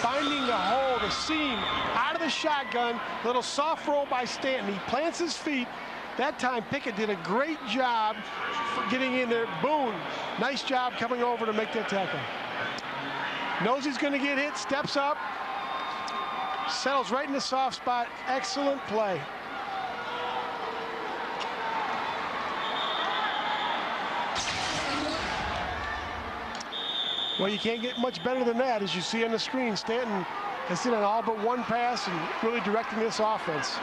Finding the hole, the seam, out of the shotgun. Little soft roll by Stanton. He plants his feet. That time Pickett did a great job for getting in there. Boone, nice job coming over to make that tackle. Knows he's going to get hit, steps up, settles right in the soft spot. Excellent play. Well, you can't get much better than that, as you see on the screen. Stanton has hit on all but one pass and really directing this offense.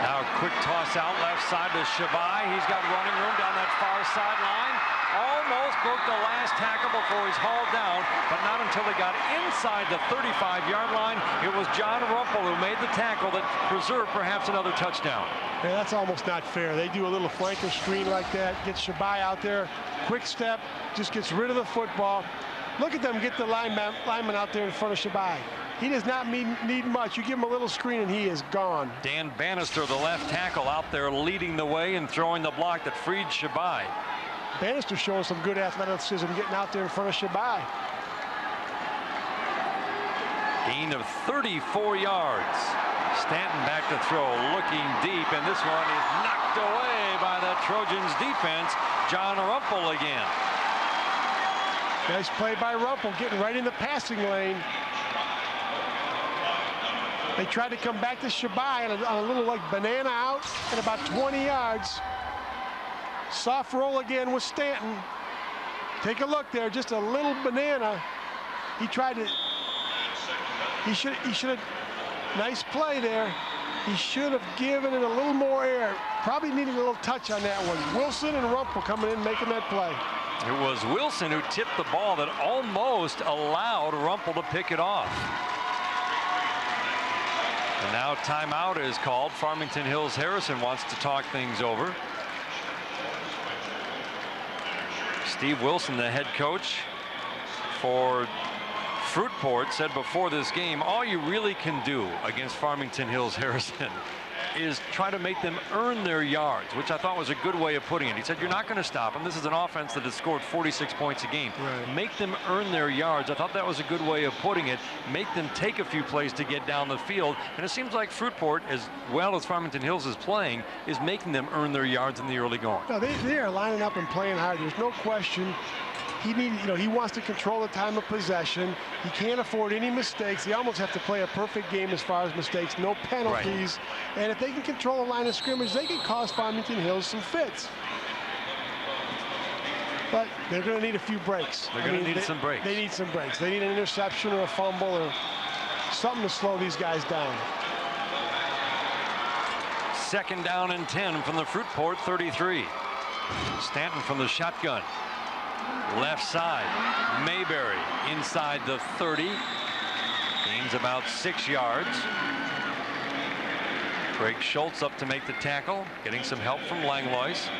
Now a quick toss out left side to Shabbai. He's got running room down that far sideline. Almost broke the last tackle before he's hauled down, but not until he got inside the 35-yard line. It was John Rumpel who made the tackle that preserved perhaps another touchdown. Yeah, that's almost not fair. They do a little flanker screen like that, gets Shabbai out there, quick step, just gets rid of the football. Look at them get the lineman out there in front of Shabbai. He does not need much. You give him a little screen and he is gone. Dan Bannister, the left tackle, out there leading the way and throwing the block that freed Shabbai. Bannister showing some good athleticism, getting out there in front of Shabai. Gain of 34 yards. Stanton back to throw, looking deep, and this one is knocked away by the Trojans defense. John Rumpel again. Nice play by Rumpel, getting right in the passing lane. They tried to come back to Shabai on a little like banana out at about 20 yards. Soft roll again with Stanton. Take a look there, just a little banana. He tried to, he should have, nice play there. He should have given it a little more air. Probably needed a little touch on that one. Wilson and Rumpel coming in, making that play. It was Wilson who tipped the ball that almost allowed Rumpel to pick it off. And now timeout is called. Farmington Hills Harrison wants to talk things over. Steve Wilson, the head coach for Fruitport, said before this game, all you really can do against Farmington Hills Harrison is try to make them earn their yards, which I thought was a good way of putting it. He said, you're not going to stop them. This is an offense that has scored 46 points a game. Right. Make them earn their yards. I thought that was a good way of putting it. Make them take a few plays to get down the field. And it seems like Fruitport, as well as Farmington Hills is playing, is making them earn their yards in the early going. No, they are lining up and playing hard. There's no question. He wants to control the time of possession. He can't afford any mistakes. They almost have to play a perfect game as far as mistakes, no penalties. Right. And if they can control the line of scrimmage, they can cause Farmington Hills some fits. But they're going to need a few breaks. They're going to need some breaks. They need some breaks. They need an interception or a fumble or something to slow these guys down. 2nd down and 10 from the Fruitport 33. Stanton from the shotgun. Left side, Mayberry inside the 30. Gains about 6 yards. Craig Schultz up to make the tackle, getting some help from Langlois.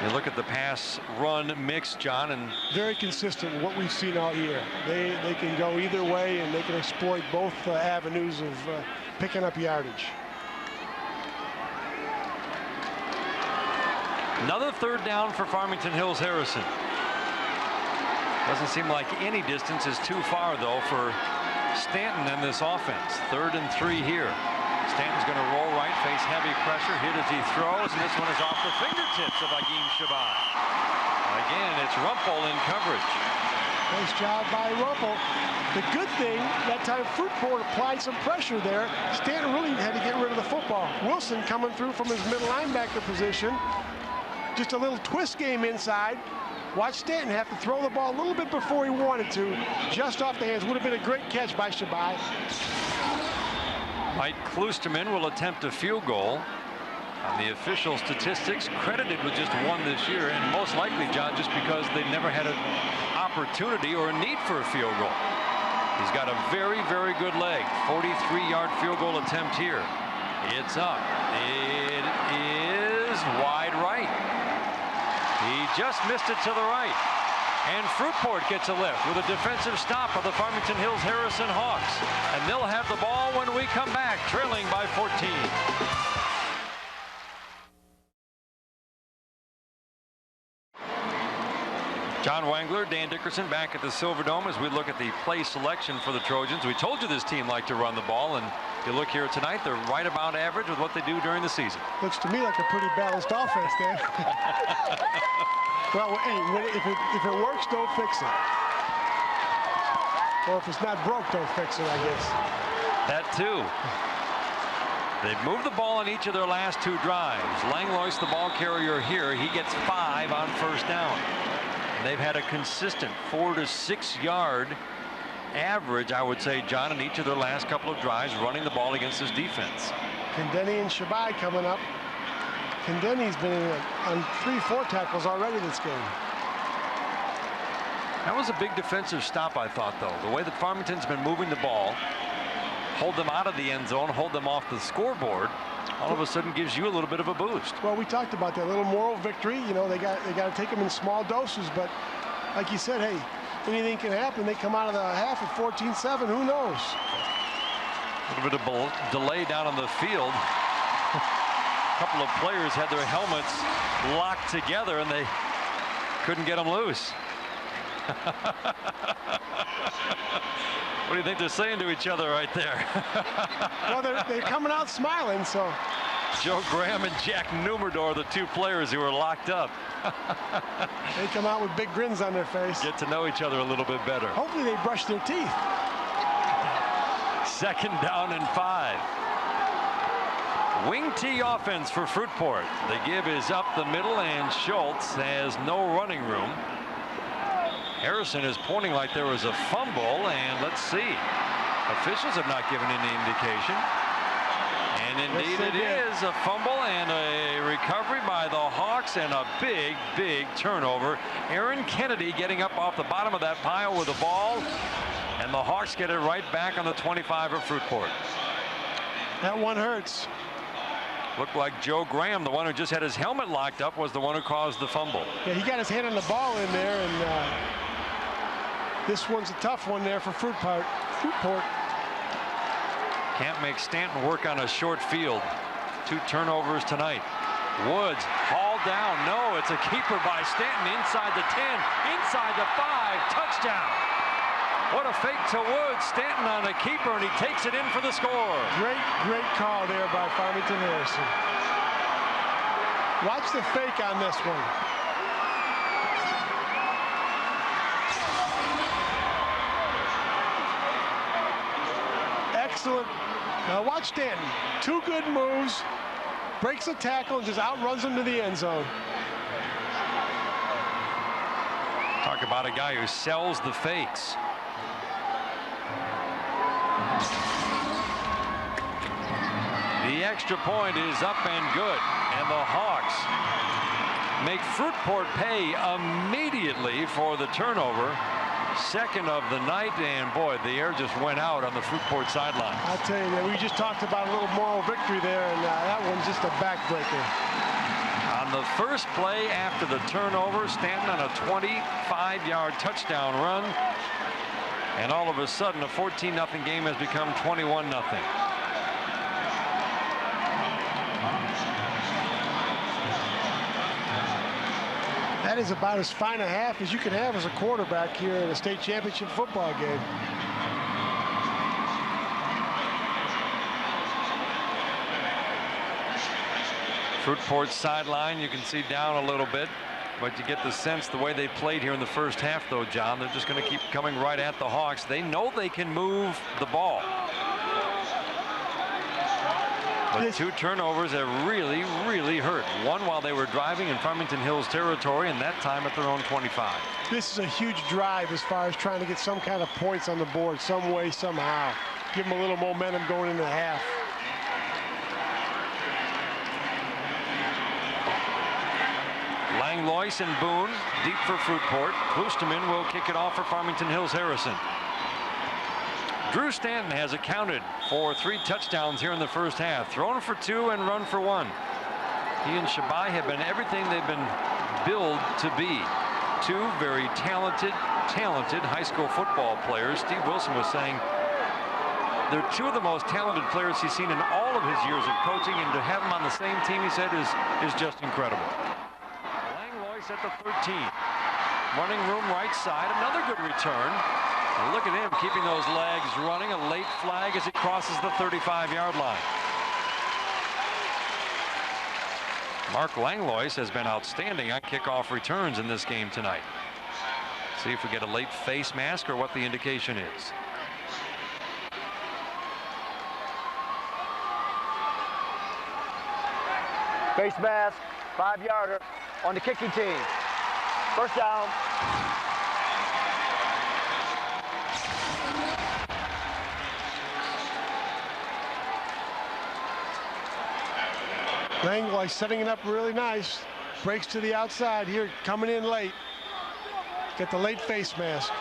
You look at the pass-run mix, John, and very consistent with what we've seen all year. They can go either way, and they can exploit both avenues of picking up yardage. Another 3rd down for Farmington Hills Harrison. Doesn't seem like any distance is too far, though, for Stanton and this offense. 3rd and 3 here. Stanton's going to roll right, face heavy pressure, hit as he throws, and this one is off the fingertips of Agim Shabai. Again, it's Rumpel in coverage. Nice job by Rumpel. The good thing, that time Fruitport applied some pressure there. Stanton really had to get rid of the football. Wilson coming through from his middle linebacker position. Just a little twist game inside. Watch Stanton have to throw the ball a little bit before he wanted to. Just off the hands. Would have been a great catch by Shabai. Mike Klusterman will attempt a field goal. On the official statistics, credited with just 1 this year, and most likely, John, just because they never had an opportunity or a need for a field goal. He's got a very, very good leg. 43-yard field goal attempt here. It's up. It is wide right. He just missed it to the right. And Fruitport gets a lift with a defensive stop of the Farmington Hills Harrison Hawks. And they'll have the ball when we come back, trailing by 14. John Wangler, Dan Dickerson back at the Silverdome as we look at the play selection for the Trojans. We told you this team liked to run the ball, and you look here tonight, they're right about average with what they do during the season. Looks to me like a pretty balanced offense, Dan. Well, hey, if it works, don't fix it. Or if it's not broke, don't fix it, I guess. That too. They've moved the ball on each of their last 2 drives. Langlois, the ball carrier here, he gets 5 on 1st down. They've had a consistent 4 to 6 yard average, I would say, John, in each of their last couple of drives running the ball against this defense. Kendeni and Shabai coming up. Kendeni's been on 3-4 tackles already this game. That was a big defensive stop, I thought, though. The way that Farmington's been moving the ball, hold them out of the end zone, hold them off the scoreboard, all of a sudden gives you a little bit of a boost. Well, we talked about that little moral victory. You know, they got to take them in small doses, but like you said, hey, anything can happen. They come out of the half at 14-7. Who knows? A little bit of delay down on the field. couple of players had their helmets locked together and they couldn't get them loose. What do you think they're saying to each other right there? Well, they're coming out smiling, so. Joe Graham and Jack Nummerdor, the two players who were locked up. They come out with big grins on their face. Get to know each other a little bit better. Hopefully they brush their teeth. 2nd down and 5. Wing T offense for Fruitport. The give is up the middle, and Schultz has no running room. Harrison is pointing like there was a fumble, and let's see. Officials have not given any indication. And indeed it is a fumble and a recovery by the Hawks, and a big, big turnover. Aaron Kennedy getting up off the bottom of that pile with the ball, and the Hawks get it right back on the 25 of Fruitport. That one hurts. Looked like Joe Graham, the one who just had his helmet locked up, was the one who caused the fumble. Yeah, he got his hand on the ball in there, and this one's a tough one there for Fruitport. Can't make Stanton work on a short field. 2 turnovers tonight. Woods hauled down. No, it's a keeper by Stanton inside the 10, inside the 5, touchdown. What a fake to Woods. Stanton on a keeper, and he takes it in for the score. Great call there by Farmington Harrison. Watch the fake on this one. Excellent. Now watch Stanton. 2 good moves. Breaks a tackle and just outruns him to the end zone. Talk about a guy who sells the fakes. The extra point is up and good, and the Hawks make Fruitport pay immediately for the turnover. 2nd of the night, and boy, the air just went out on the Fruitport sideline. I'll tell you that we just talked about a little moral victory there, and that one's just a backbreaker. On the first play after the turnover, Stanton on a 25-yard touchdown run, and all of a sudden a 14-0 game has become 21-0. That is about as fine a half as you can have as a quarterback here in a state championship football game. Fruitport sideline, you can see down a little bit, but you get the sense the way they played here in the first half, though, John, they're just going to keep coming right at the Hawks. They know they can move the ball. But 2 turnovers have really, really hurt. One while they were driving in Farmington Hills territory, and that time at their own 25. This is a huge drive as far as trying to get some kind of points on the board, some way, somehow. Give them a little momentum going into the half. Langlois and Boone deep for Fruitport. Kloosterman will kick it off for Farmington Hills Harrison. Drew Stanton has accounted for 3 touchdowns here in the first half. Thrown for 2 and run for 1. He and Shabai have been everything they've been billed to be. 2 very talented high school football players. Steve Wilson was saying they're 2 of the most talented players he's seen in all of his years of coaching, and to have them on the same team, he said, is just incredible. Langlois at the 13. Running room right side. Another good return. And look at him keeping those legs running. A late flag as he crosses the 35-yard line. Mark Langlois has been outstanding on kickoff returns in this game tonight. See if we get a late face mask or what the indication is. Face mask, 5-yarder on the kicking team. First down. Langlois setting it up really nice. Breaks to the outside here, coming in late. Get the late face mask.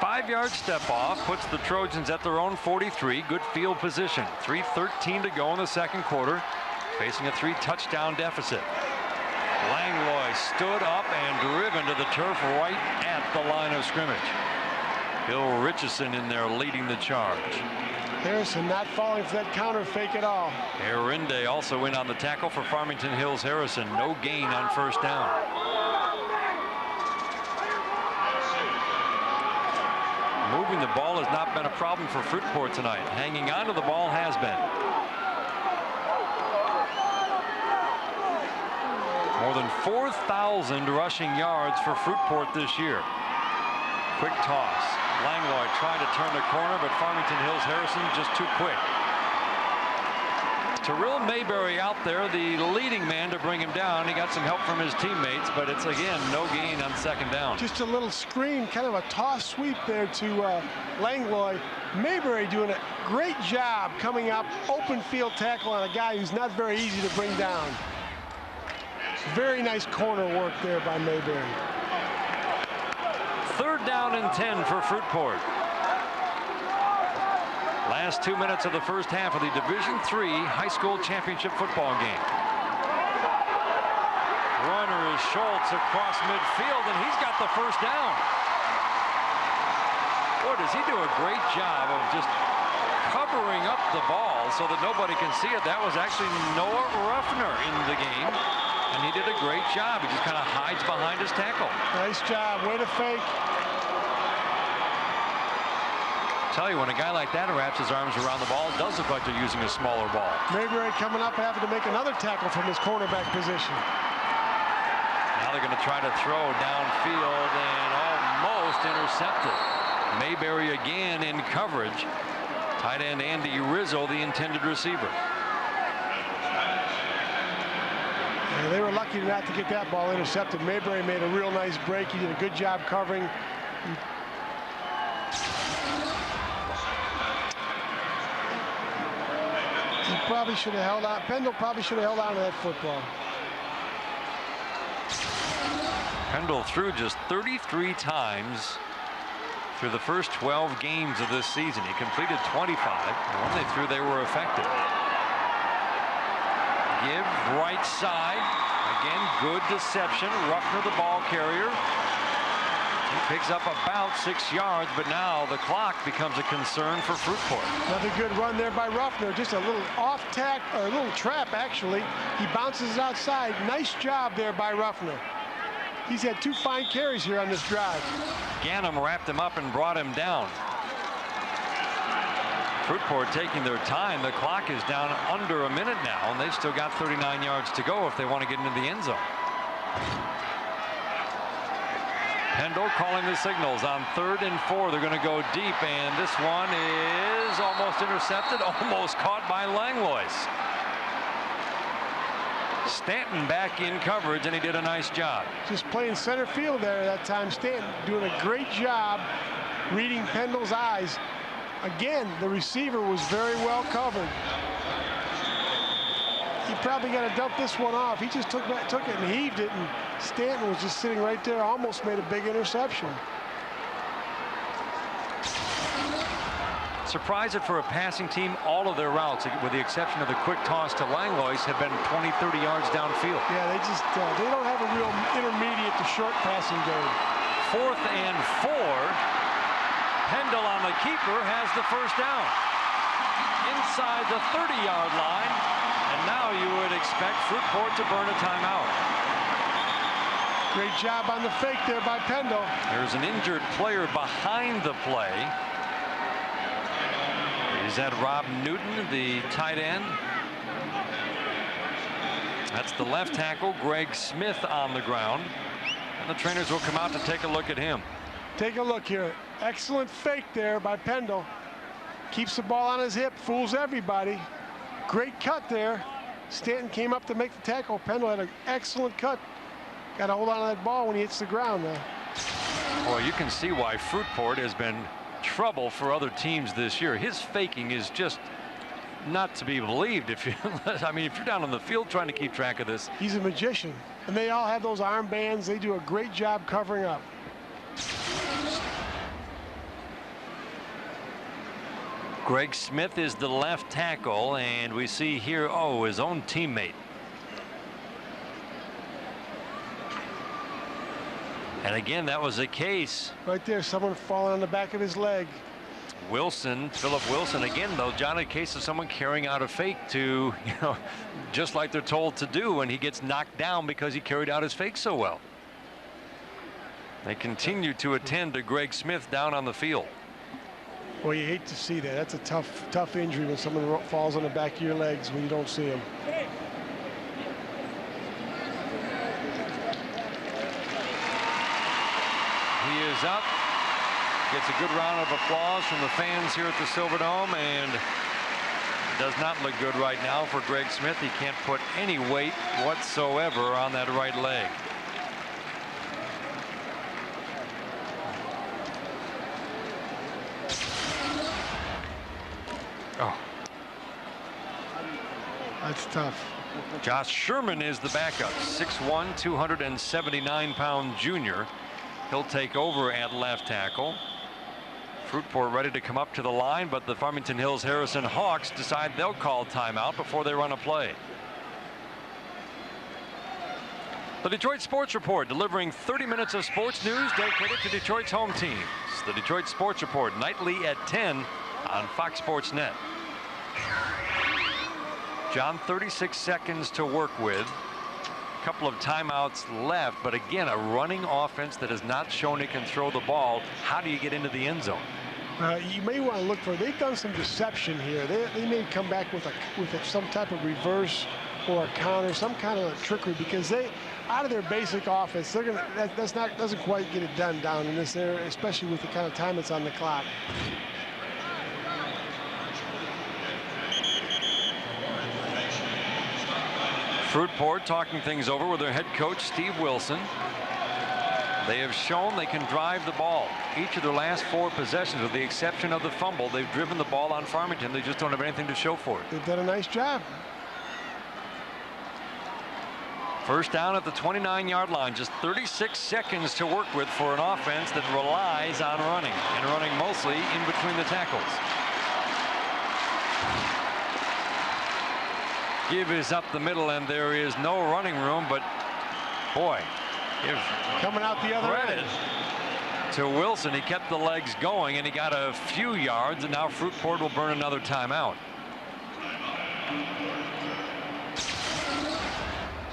5-yard step off puts the Trojans at their own 43. Good field position. 3:13 to go in the second quarter. Facing a 3-touchdown deficit. Langlois stood up and driven to the turf right at the line of scrimmage. Bill Richardson in there leading the charge. Harrison not falling for that counter fake at all. Arinde also in on the tackle for Farmington Hills Harrison. No gain on first down. Moving the ball has not been a problem for Fruitport tonight. Hanging on to the ball has been. More than 4,000 rushing yards for Fruitport this year. Quick toss. Langlois trying to turn the corner, but Farmington Hills Harrison just too quick. Terrell Mayberry out there, the leading man to bring him down. He got some help from his teammates, but it's again no gain on second down. Just a little screen, kind of a toss sweep there to Langlois. Mayberry doing a great job coming up, open field tackle on a guy who's not very easy to bring down. Very nice corner work there by Mayberry. Third down and 10 for Fruitport. Last 2 minutes of the first half of the Division III high school championship football game. Runner is Schultz across midfield, and he's got the first down. Boy, does he do a great job of just covering up the ball so that nobody can see it. That was actually Noah Ruffner in the game, and he did a great job. He just kind of hides behind his tackle. Nice job. Way to fake. Tell you, when a guy like that wraps his arms around the ball, it does look like they're using a smaller ball. Mayberry coming up and having to make another tackle from his cornerback position. Now they're going to try to throw downfield and almost intercepted. Mayberry again in coverage. Tight end Andy Rizzo, the intended receiver. Yeah, they were lucky not to get that ball intercepted. Mayberry made a real nice break. He did a good job covering. He probably should have held on. Pendle probably should have held on to that football. Pendle threw just 33 times through the first 12 games of this season. He completed 25. And when they threw, they were effective. Give right side. Again, good deception. Ruffner, the ball carrier. He picks up about 6 yards, but now the clock becomes a concern for Fruitport. Another good run there by Ruffner. Just a little off tack, or a little trap, actually. He bounces it outside. Nice job there by Ruffner. He's had 2 fine carries here on this drive. Ganem wrapped him up and brought him down. Fruitport taking their time. The clock is down under a minute now, and they've still got 39 yards to go if they want to get into the end zone. Pendle calling the signals on 3rd and 4. They're going to go deep, and this one is almost intercepted, almost caught by Langlois. Stanton back in coverage, and he did a nice job. Just playing center field there that time. Stanton doing a great job reading Pendle's eyes. Again, the receiver was very well covered. He probably got to dump this one off. He just took it and heaved it, and Stanton was just sitting right there, almost made a big interception. Surprised that for a passing team, all of their routes, with the exception of the quick toss to Langlois, have been 20, 30 yards downfield. Yeah, they just they don't have a real intermediate to short passing game. 4th and 4. Pendle on the keeper has the first down. Inside the 30-yard line. And now you would expect Fruitport to burn a timeout. Great job on the fake there by Pendle. There's an injured player behind the play. Is that Rob Newton, the tight end? That's the left tackle, Greg Smith, on the ground. And the trainers will come out to take a look at him. Take a look here. Excellent fake there by Pendle. Keeps the ball on his hip, fools everybody. Great cut there. Stanton came up to make the tackle. Pendle had an excellent cut. Got to hold on to that ball when he hits the ground though. Well, you can see why Fruitport has been trouble for other teams this year. His faking is just not to be believed. If you, I mean, if you're down on the field trying to keep track of this. He's a magician, and they all have those armbands. They do a great job covering up. Greg Smith is the left tackle, and we see here, his own teammate And again, that was a case. Right there, someone falling on the back of his leg. Philip Wilson, again, though, John, a case of someone carrying out a fake to, just like they're told to do when he gets knocked down because he carried out his fake so well. They continue to attend to Greg Smith down on the field. Well, you hate to see that. That's a tough injury when someone falls on the back of your legs when you don't see him. He is up. Gets a good round of applause from the fans here at the Silverdome, and does not look good right now for Greg Smith. He can't put any weight whatsoever on that right leg. Oh. That's tough. Josh Sherman is the backup, 6'1", 279-pound junior. He'll take over at left tackle. Fruitport ready to come up to the line, but the Farmington Hills Harrison Hawks decide they'll call timeout before they run a play. The Detroit Sports Report, delivering 30 minutes of sports news dedicated to Detroit's home teams. The Detroit Sports Report, nightly at 10 on Fox Sports Net. John, 36 seconds to work with. A couple of timeouts left, but again, a running offense that has not shown it can throw the ball. How do you get into the end zone? You may want to look for, they've done some deception here. They may come back with some type of reverse or a counter, some kind of trickery, because they, out of their basic offense, they're gonna, doesn't quite get it done down in this area, especially with the kind of time that's on the clock. Fruitport talking things over with their head coach, Steve Wilson. They have shown they can drive the ball. Each of their last 4 possessions, with the exception of the fumble, they've driven the ball on Farmington. They just don't have anything to show for it. They've done a nice job. First down at the 29-yard line. Just 36 seconds to work with for an offense that relies on running, and running mostly in between the tackles. Give is up the middle, and there is no running room, but boy, give coming out the other credit end to Wilson. He kept the legs going, and he got a few yards, and now Fruitport will burn another timeout.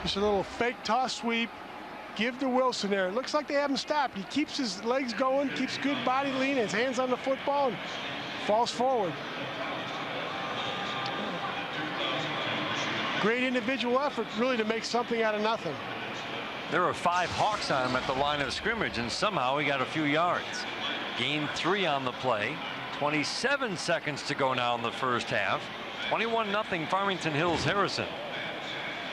Just a little fake toss sweep. Give to Wilson there. It looks like they haven't stopped. He keeps his legs going, keeps good body lean, his hands on the football, and falls forward. Great individual effort, really, to make something out of nothing. There were 5 Hawks on him at the line of scrimmage, and somehow he got a few yards. Gained 3 on the play. 27 seconds to go now in the first half. 21-0 Farmington Hills Harrison.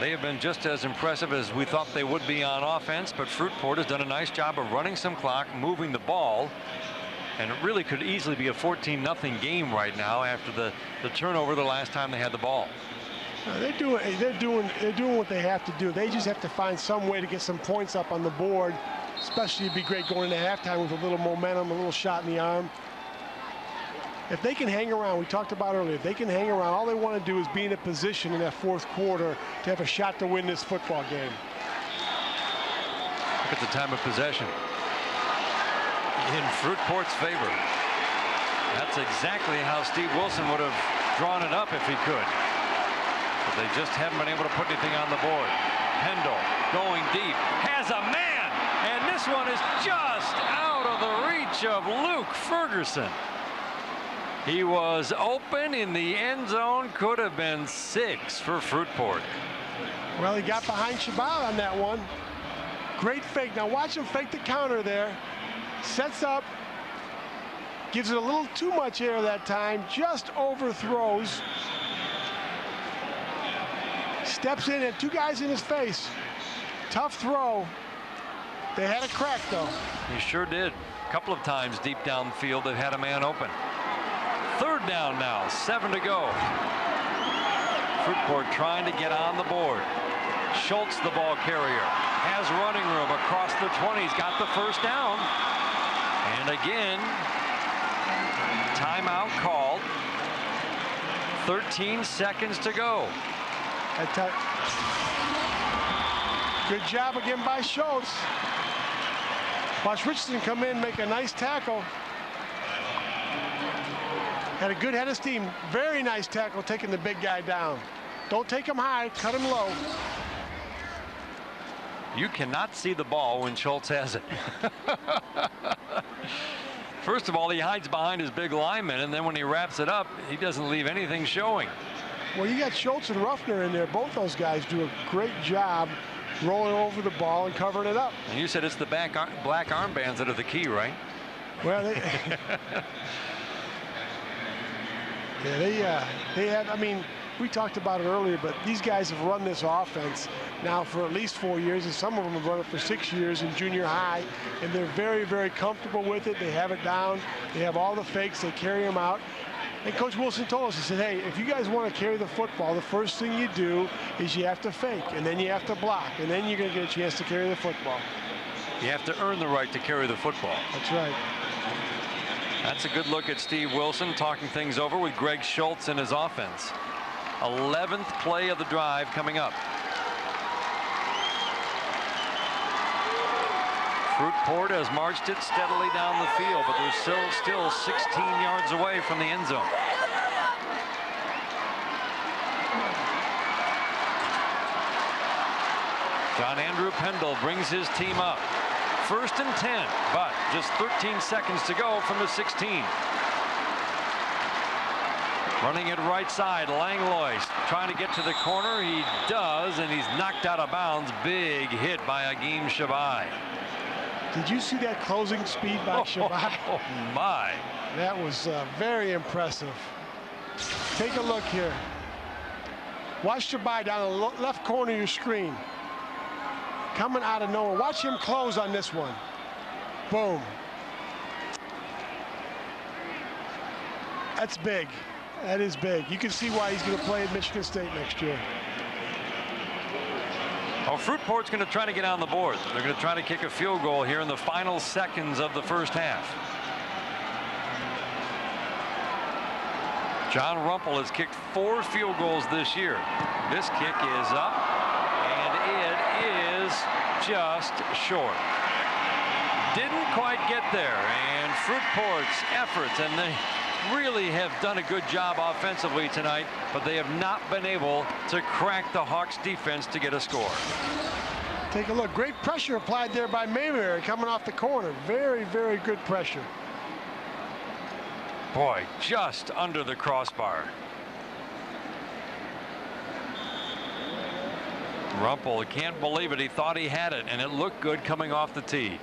They have been just as impressive as we thought they would be on offense, but Fruitport has done a nice job of running some clock, moving the ball, and it really could easily be a 14-0 game right now after the turnover the last time they had the ball. They're doing what they have to do. They just have to find some way to get some points up on the board. Especially, it'd be great going into halftime with a little momentum, a little shot in the arm. If they can hang around, we talked about earlier, if they can hang around, all they want to do is be in a position in that 4th quarter to have a shot to win this football game. Look at the time of possession in Fruitport's favor. That's exactly how Steve Wilson would have drawn it up if he could. But they just haven't been able to put anything on the board. Pendle going deep, has a man, and this one is just out of the reach of Luke Ferguson. He was open in the end zone, could have been 6 for Fruitport. Well, he got behind Shabbat on that one. Great fake. Now watch him fake the counter there. Sets up, gives it a little too much air that time, just overthrows. Steps in and 2 guys in his face. Tough throw. They had a crack, though. He sure did. A couple of times deep downfield they've had a man open. 3rd down now, 7 to go. Fruitport trying to get on the board. Schultz, the ball carrier, has running room across the 20. He's got the first down. And again, timeout called. 13 seconds to go. Good job again by Schultz. Watch Richardson come in, make a nice tackle. Had a good head of steam. Very nice tackle, taking the big guy down. Don't take him high, cut him low. You cannot see the ball when Schultz has it. First of all, he hides behind his big lineman, and then when he wraps it up, he doesn't leave anything showing. Well, you got Schultz and Ruffner in there. Both those guys do a great job rolling over the ball and covering it up. And you said it's the black armbands that are the key, right? Well, they have, I mean, we talked about it earlier, but these guys have run this offense now for at least 4 years, and some of them have run it for 6 years in junior high, and they're very, very comfortable with it. They have it down. They have all the fakes. They carry them out. And Coach Wilson told us, he said, hey, if you guys want to carry the football, the first thing you do is you have to fake, and then you have to block, and then you're going to get a chance to carry the football. You have to earn the right to carry the football. That's right. That's a good look at Steve Wilson talking things over with Greg Schultz and his offense. 11th play of the drive coming up. Fruitport has marched it steadily down the field, but they're still 16 yards away from the end zone. John Andrew Pendle brings his team up. 1st and 10, but just 13 seconds to go from the 16. Running it right side, Langlois trying to get to the corner. He does, and he's knocked out of bounds. Big hit by Agim Shabai. Did you see that closing speed by Shabai? Oh, my. That was very impressive. Take a look here. Watch Shabai down the left corner of your screen. Coming out of nowhere. Watch him close on this one. Boom. That's big. That is big. You can see why he's going to play at Michigan State next year. Well, Fruitport's going to try to get on the board. They're going to try to kick a field goal here in the final seconds of the first half. John Rumpel has kicked 4 field goals this year. This kick is up, and it is just short. Didn't quite get there, and Fruitport's efforts, and they really have done a good job offensively tonight, but they have not been able to crack the Hawks defense to get a score. Take a look. Great pressure applied there by Mayberry coming off the corner. Very, very good pressure. Boy, just under the crossbar. Rumpel can't believe it. He thought he had it, and it looked good coming off the tee.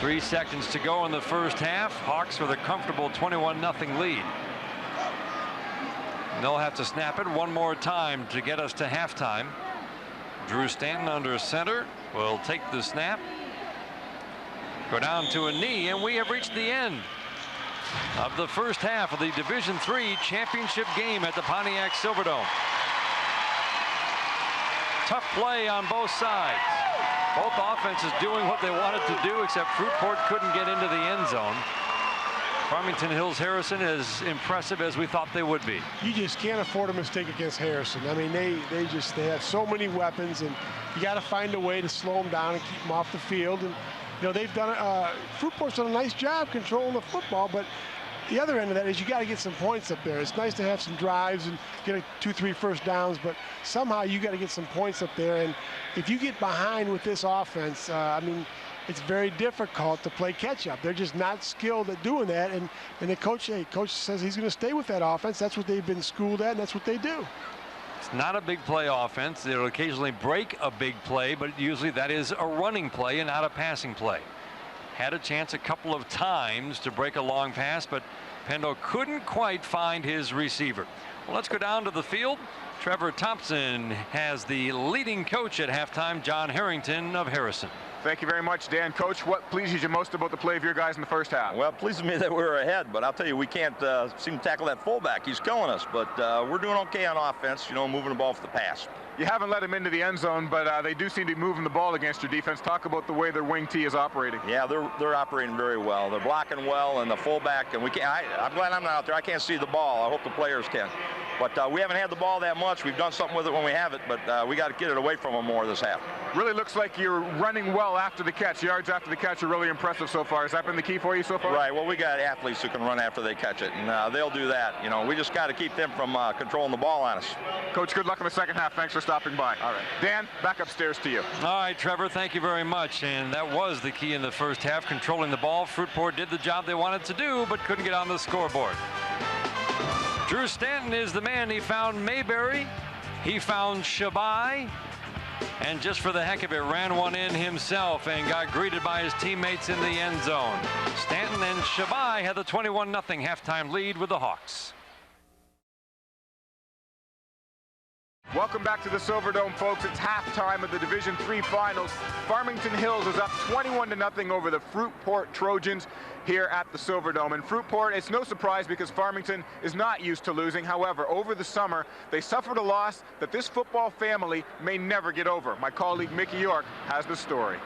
3 seconds to go in the first half. Hawks with a comfortable 21-0 lead. And they'll have to snap it one more time to get us to halftime. Drew Stanton under center will take the snap. Go down to a knee, and we have reached the end of the first half of the Division III championship game at the Pontiac Silverdome. Tough play on both sides. Both offenses doing what they wanted to do, except Fruitport couldn't get into the end zone. Farmington Hills Harrison as impressive as we thought they would be. You just can't afford a mistake against Harrison. I mean, they have so many weapons, and you got to find a way to slow them down and keep them off the field. And you know, they've done Fruitport's done a nice job controlling the football, but the other end of that is you got to get some points up there. It's nice to have some drives and get 2-3 first downs, but somehow you got to get some points up there. And if you get behind with this offense, I mean, it's very difficult to play catch up. They're just not skilled at doing that. And the coach says he's going to stay with that offense. That's what they've been schooled at, and that's what they do. It's not a big play offense. They'll occasionally break a big play, but usually that is a running play and not a passing play. Had a chance a couple of times to break a long pass, but Pendle couldn't quite find his receiver. Well, let's go down to the field. Trevor Thompson has the leading coach at halftime, John Harrington of Harrison. Thank you very much, Dan. Coach, what pleases you most about the play of your guys in the first half? Well, it pleases me that we were ahead, but I'll tell you, we can't seem to tackle that fullback. He's killing us, but we're doing okay on offense, you know, moving the ball for the pass. You haven't let him into the end zone, but they do seem to be moving the ball against your defense. Talk about the way their wing T is operating. Yeah, they're operating very well. They're blocking well, and the fullback, and we can't. I'm glad I'm not out there. I can't see the ball. I hope the players can. But we haven't had the ball that much. We've done something with it when we have it, but we got to get it away from them more this half. Really looks like you're running well after the catch. Yards after the catch are really impressive so far. Has that been the key for you so far? Right. Well, we got athletes who can run after they catch it, and they'll do that. You know, we just got to keep them from controlling the ball on us. Coach, good luck in the second half. Thanks for stopping by. All right. Dan, back upstairs to you. All right, Trevor, thank you very much. And that was the key in the first half, controlling the ball. Fruitport did the job they wanted to do, but couldn't get on the scoreboard. Drew Stanton is the man. He found Mayberry. He found Shabai. And just for the heck of it, ran one in himself and got greeted by his teammates in the end zone. Stanton and Shabai had the 21-0 halftime lead with the Hawks. Welcome back to the Silverdome, folks. It's halftime of the Division III Finals. Farmington Hills is up 21-0 over the Fruitport Trojans here at the Silverdome. And Fruitport, it's no surprise because Farmington is not used to losing. However, over the summer, they suffered a loss that this football family may never get over. My colleague Mickey York has the story.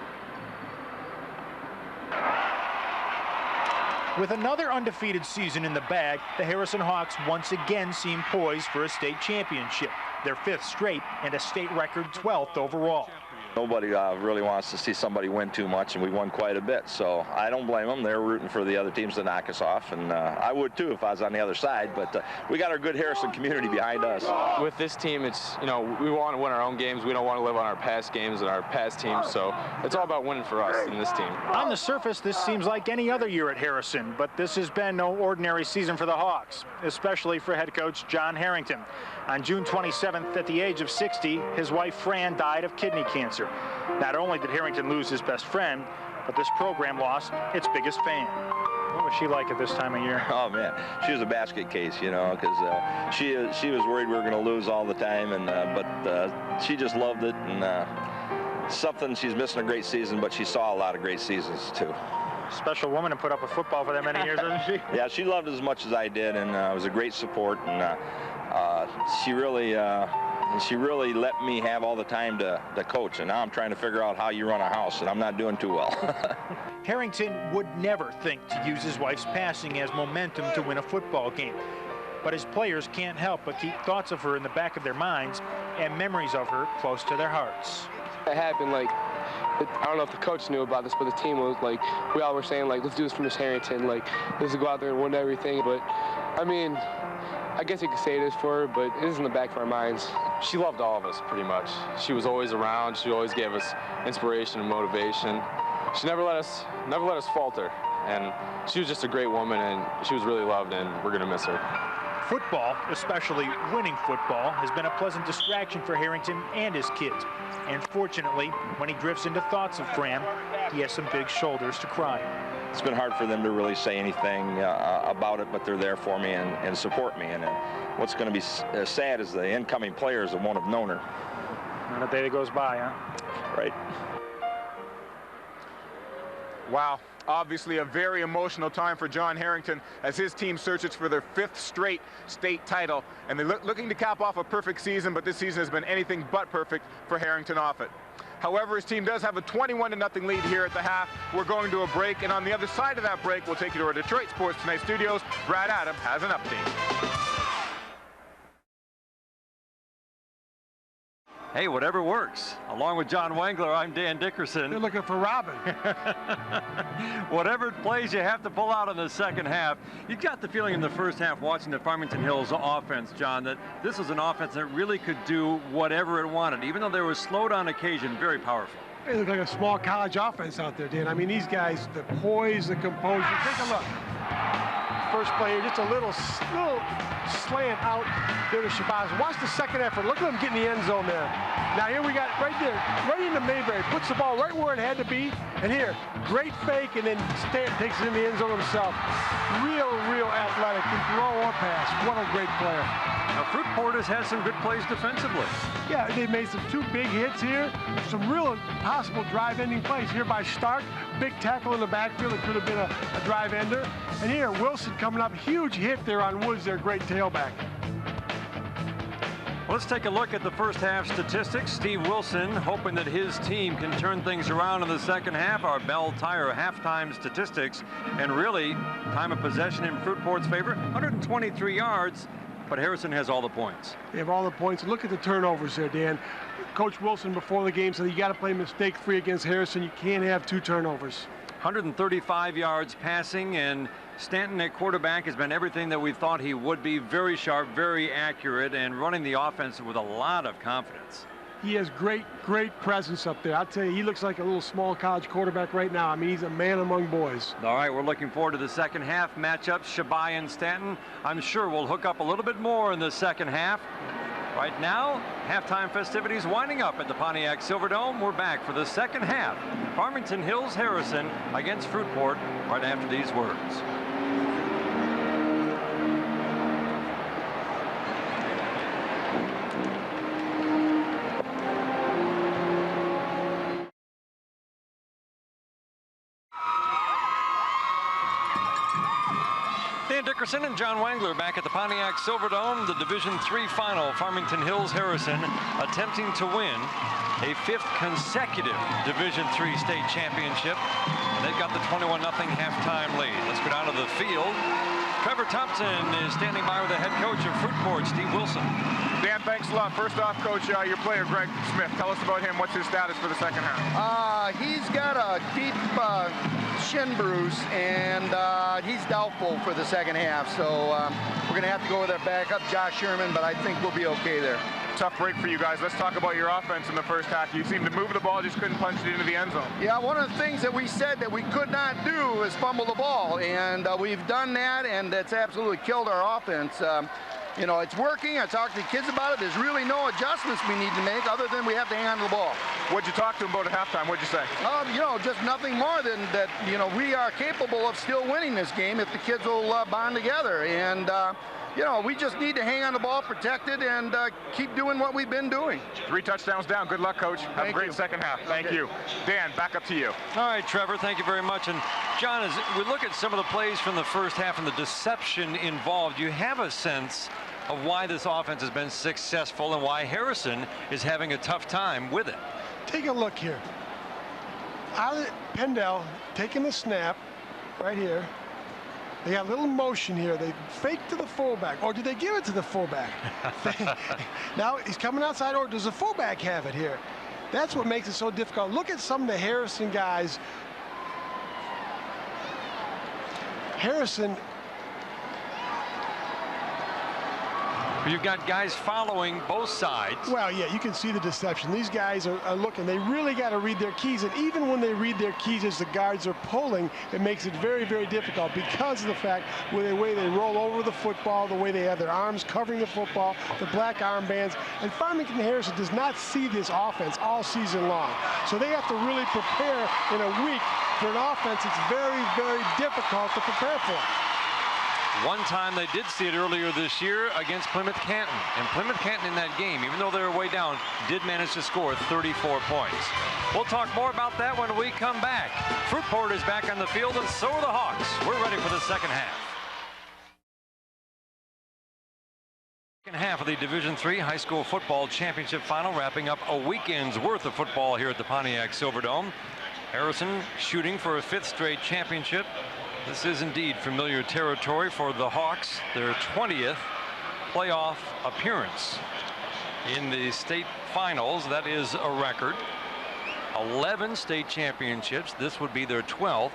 With another undefeated season in the bag, the Harrison Hawks once again seem poised for a state championship, their 5th straight and a state record 12th overall. Nobody really wants to see somebody win too much, and we won quite a bit. So I don't blame them. They're rooting for the other teams to knock us off, and I would too if I was on the other side. But we got our good Harrison community behind us. With this team, it's, you know, we want to win our own games. We don't want to live on our past games and our past teams. So it's all about winning for us in this team. On the surface, this seems like any other year at Harrison, but this has been no ordinary season for the Hawks, especially for head coach John Harrington. On June 27th, at the age of 60, his wife Fran died of kidney cancer. Not only did Harrington lose his best friend, but this program lost its biggest fan. What was she like at this time of year? Oh man, she was a basket case, you know, because she was worried we were going to lose all the time, and but she just loved it, and something, she's missing a great season, but she saw a lot of great seasons too. Special woman to put up with football for that many years, isn't she? Yeah, she loved it as much as I did, and it was a great support, and she really let me have all the time to coach, and now I'm trying to figure out how you run a house, and I'm not doing too well. Harrington would never think to use his wife's passing as momentum to win a football game. But his players can't help but keep thoughts of her in the back of their minds and memories of her close to their hearts. It happened, like, I don't know if the coach knew about this, but the team was like, we all were saying, like, let's do this for Miss Harrington, like, let's go out there and win everything. But, I mean, I guess you could say it is for her, but it is in the back of our minds. She loved all of us, pretty much. She was always around. She always gave us inspiration and motivation. She never let us falter. And she was just a great woman, and she was really loved, and we're going to miss her. Football, especially winning football, has been a pleasant distraction for Harrington and his kids. And fortunately, when he drifts into thoughts of Fran, he has some big shoulders to cry on. It's been hard for them to really say anything about it, but they're there for me and support me. And what's going to be sad is the incoming players that won't have known her. Not a day that goes by, huh? Right. Wow. Obviously a very emotional time for John Harrington as his team searches for their 5th straight state title. And they're looking to cap off a perfect season, but this season has been anything but perfect for Harrington Offutt. However, his team does have a 21-0 lead here at the half. We're going to a break, and on the other side of that break, we'll take you to our Detroit Sports Tonight studios. Brad Adam has an update. Hey, whatever works. Along with John Wengler, I'm Dan Dickerson. They're looking for Robin. Whatever plays you have to pull out in the second half. You got the feeling in the first half watching the Farmington Hills offense, John, that this was an offense that really could do whatever it wanted. Even though they were slowed on occasion, very powerful. They look like a small college offense out there, Dan. I mean, these guys, the poise, the composure. Take a look. First play here, just a little slant out there to Shabazz. Watch the second effort. Look at him getting the end zone there. Now here we got right there, right into Mayberry. Puts the ball right where it had to be. And here, great fake, and then Stanton takes it in the end zone himself. Real athletic. Can throw or pass. What a great player. Now, Fruitport has had some good plays defensively. Yeah, they made some 2 big hits here. Some real possible drive-ending plays here by Stark. Big tackle in the backfield. It could have been a drive-ender. And here, Wilson coming up. Huge hit there on Woods, their great tailback. Let's take a look at the first half statistics. Steve Wilson hoping that his team can turn things around in the second half. Our Bell Tire halftime statistics. And really, time of possession in Fruitport's favor, 123 yards. but Harrison has all the points. They have all the points. Look at the turnovers there, Dan. Coach Wilson before the game said you got to play mistake-free against Harrison. You can't have 2 turnovers. 135 yards passing, and Stanton at quarterback has been everything that we thought he would be. Very sharp, very accurate, and running the offense with a lot of confidence. He has great presence up there. I'll tell you, he looks like a little small college quarterback right now. I mean, he's a man among boys. All right, we're looking forward to the second half matchup, Shabai and Stanton. I'm sure we'll hook up a little bit more in the second half. Right now, halftime festivities winding up at the Pontiac Silverdome. We're back for the second half. Farmington Hills Harrison against Fruitport right after these words. Dan Dickerson and John Wangler back at the Pontiac Silverdome, the Division III final. Farmington Hills Harrison attempting to win a 5th consecutive Division III state championship. And they've got the 21-0 halftime lead. Let's go down to the field. Trevor Thompson is standing by with the head coach of Fruitport, Steve Wilson. Dan, thanks a lot. First off, Coach, your player, Greg Smith, tell us about him. What's his status for the second half? He's got a deep shin bruise, and he's doubtful for the second half. So we're going to have to go with our backup, Josh Sherman, but I think we'll be okay there. Tough break for you guys. Let's talk about your offense in the first half. You seemed to move the ball, just couldn't punch it into the end zone. Yeah, one of the things that we said that we could not do is fumble the ball, and we've done that, and it's absolutely killed our offense. You know, it's working. I talked to the kids about it. There's really no adjustments we need to make other than we have to handle the ball. What'd you talk to them about at halftime? What'd you say? You know, just nothing more than that, you know, we are capable of still winning this game if the kids will bond together. And, you know, we just need to hang on the ball, protect it, and keep doing what we've been doing. 3 touchdowns down. Good luck, Coach. Have a great second half. Thank you. Dan, back up to you. All right, Trevor, thank you very much. And John, as we look at some of the plays from the first half and the deception involved, you have a sense of why this offense has been successful and why Harrison is having a tough time with it. Take a look here. Pendel taking the snap right here. They got a little motion here. They fake to the fullback. Or did they give it to the fullback? Now he's coming outside, or does the fullback have it here? That's what makes it so difficult. Look at some of the Harrison guys. Harrison. You've got guys following both sides. Well, yeah, you can see the deception. These guys are looking. They really got to read their keys. And even when they read their keys as the guards are pulling, it makes it very, very difficult because of the fact with the way they roll over the football, the way they have their arms covering the football, the black armbands. And Farmington Harrison does not see this offense all season long. So they have to really prepare in a week for an offense that's very, very difficult to prepare for. One time they did see it earlier this year against Plymouth Canton. And Plymouth Canton in that game, even though they were way down, did manage to score 34 points. We'll talk more about that when we come back. Fruitport is back on the field, and so are the Hawks. We're ready for the second half. Second half of the Division III High School Football Championship Final, wrapping up a weekend's worth of football here at the Pontiac Silverdome. Harrison shooting for a 5th straight championship. This is indeed familiar territory for the Hawks, their 20th playoff appearance in the state finals. That is a record. 11 state championships. This would be their 12th,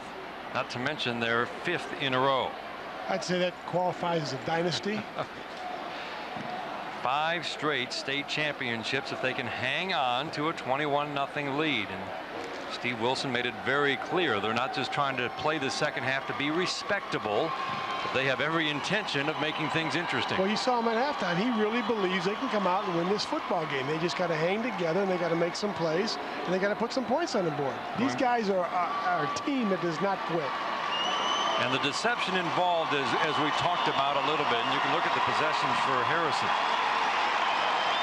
not to mention their 5th in a row. I'd say that qualifies as a dynasty. 5 straight state championships if they can hang on to a 21-0 lead. And Steve Wilson made it very clear they're not just trying to play the second half to be respectable, but they have every intention of making things interesting. Well, you saw him at halftime. He really believes they can come out and win this football game. They just got to hang together, and they got to make some plays, and they got to put some points on the board. These guys are a team that does not quit. And the deception involved, as we talked about a little bit, and you can look at the possessions for Harrison.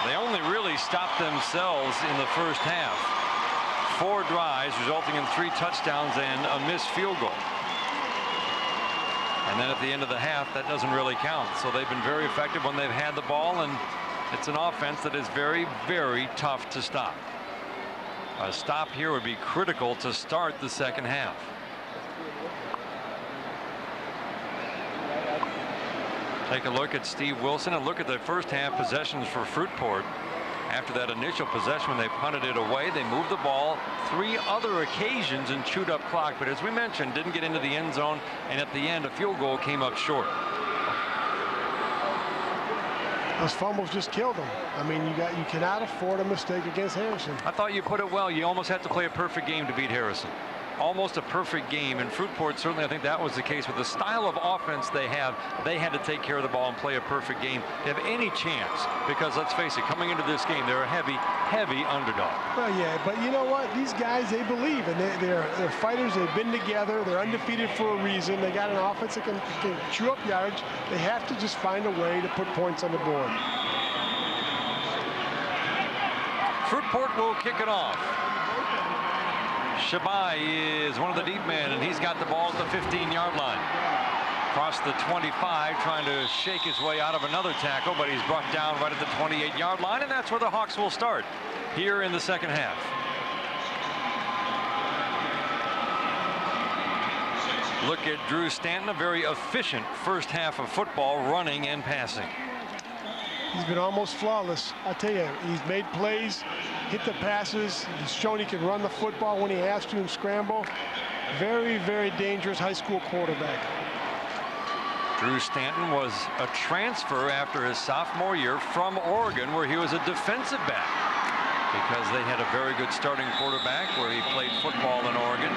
They only really stopped themselves in the first half. 4 drives resulting in 3 touchdowns and a missed field goal. And then at the end of the half, that doesn't really count. So they've been very effective when they've had the ball, and it's an offense that is very, very tough to stop. A stop here would be critical to start the second half. Take a look at Steve Wilson and look at the first half possessions for Fruitport. After that initial possession, when they punted it away, they moved the ball 3 other occasions and chewed up clock. But as we mentioned, didn't get into the end zone, and at the end, a field goal came up short. Those fumbles just killed them. I mean, you cannot afford a mistake against Harrison. I thought you put it well. You almost have to play a perfect game to beat Harrison. Almost a perfect game. And Fruitport, certainly, I think that was the case. With the style of offense they have, they had to take care of the ball and play a perfect game to have any chance. Because let's face it, coming into this game, they're a heavy underdog. Well, yeah, but you know what? These guys, they believe, and they're fighters. They've been together. They're undefeated for a reason. They got an offense that can chew up yards. They have to just find a way to put points on the board. Fruitport will kick it off. Shabai is one of the deep men, and he's got the ball at the 15-yard line. Across the 25, trying to shake his way out of another tackle, but he's brought down right at the 28-yard line, and that's where the Hawks will start here in the second half. Look at Drew Stanton, a very efficient first half of football, running and passing. He's been almost flawless. I tell you, he's made plays, hit the passes. He's shown he can run the football when he has to and scramble. Very, very dangerous high school quarterback. Drew Stanton was a transfer after his sophomore year from Oregon, where he was a defensive back, because they had a very good starting quarterback where he played football in Oregon.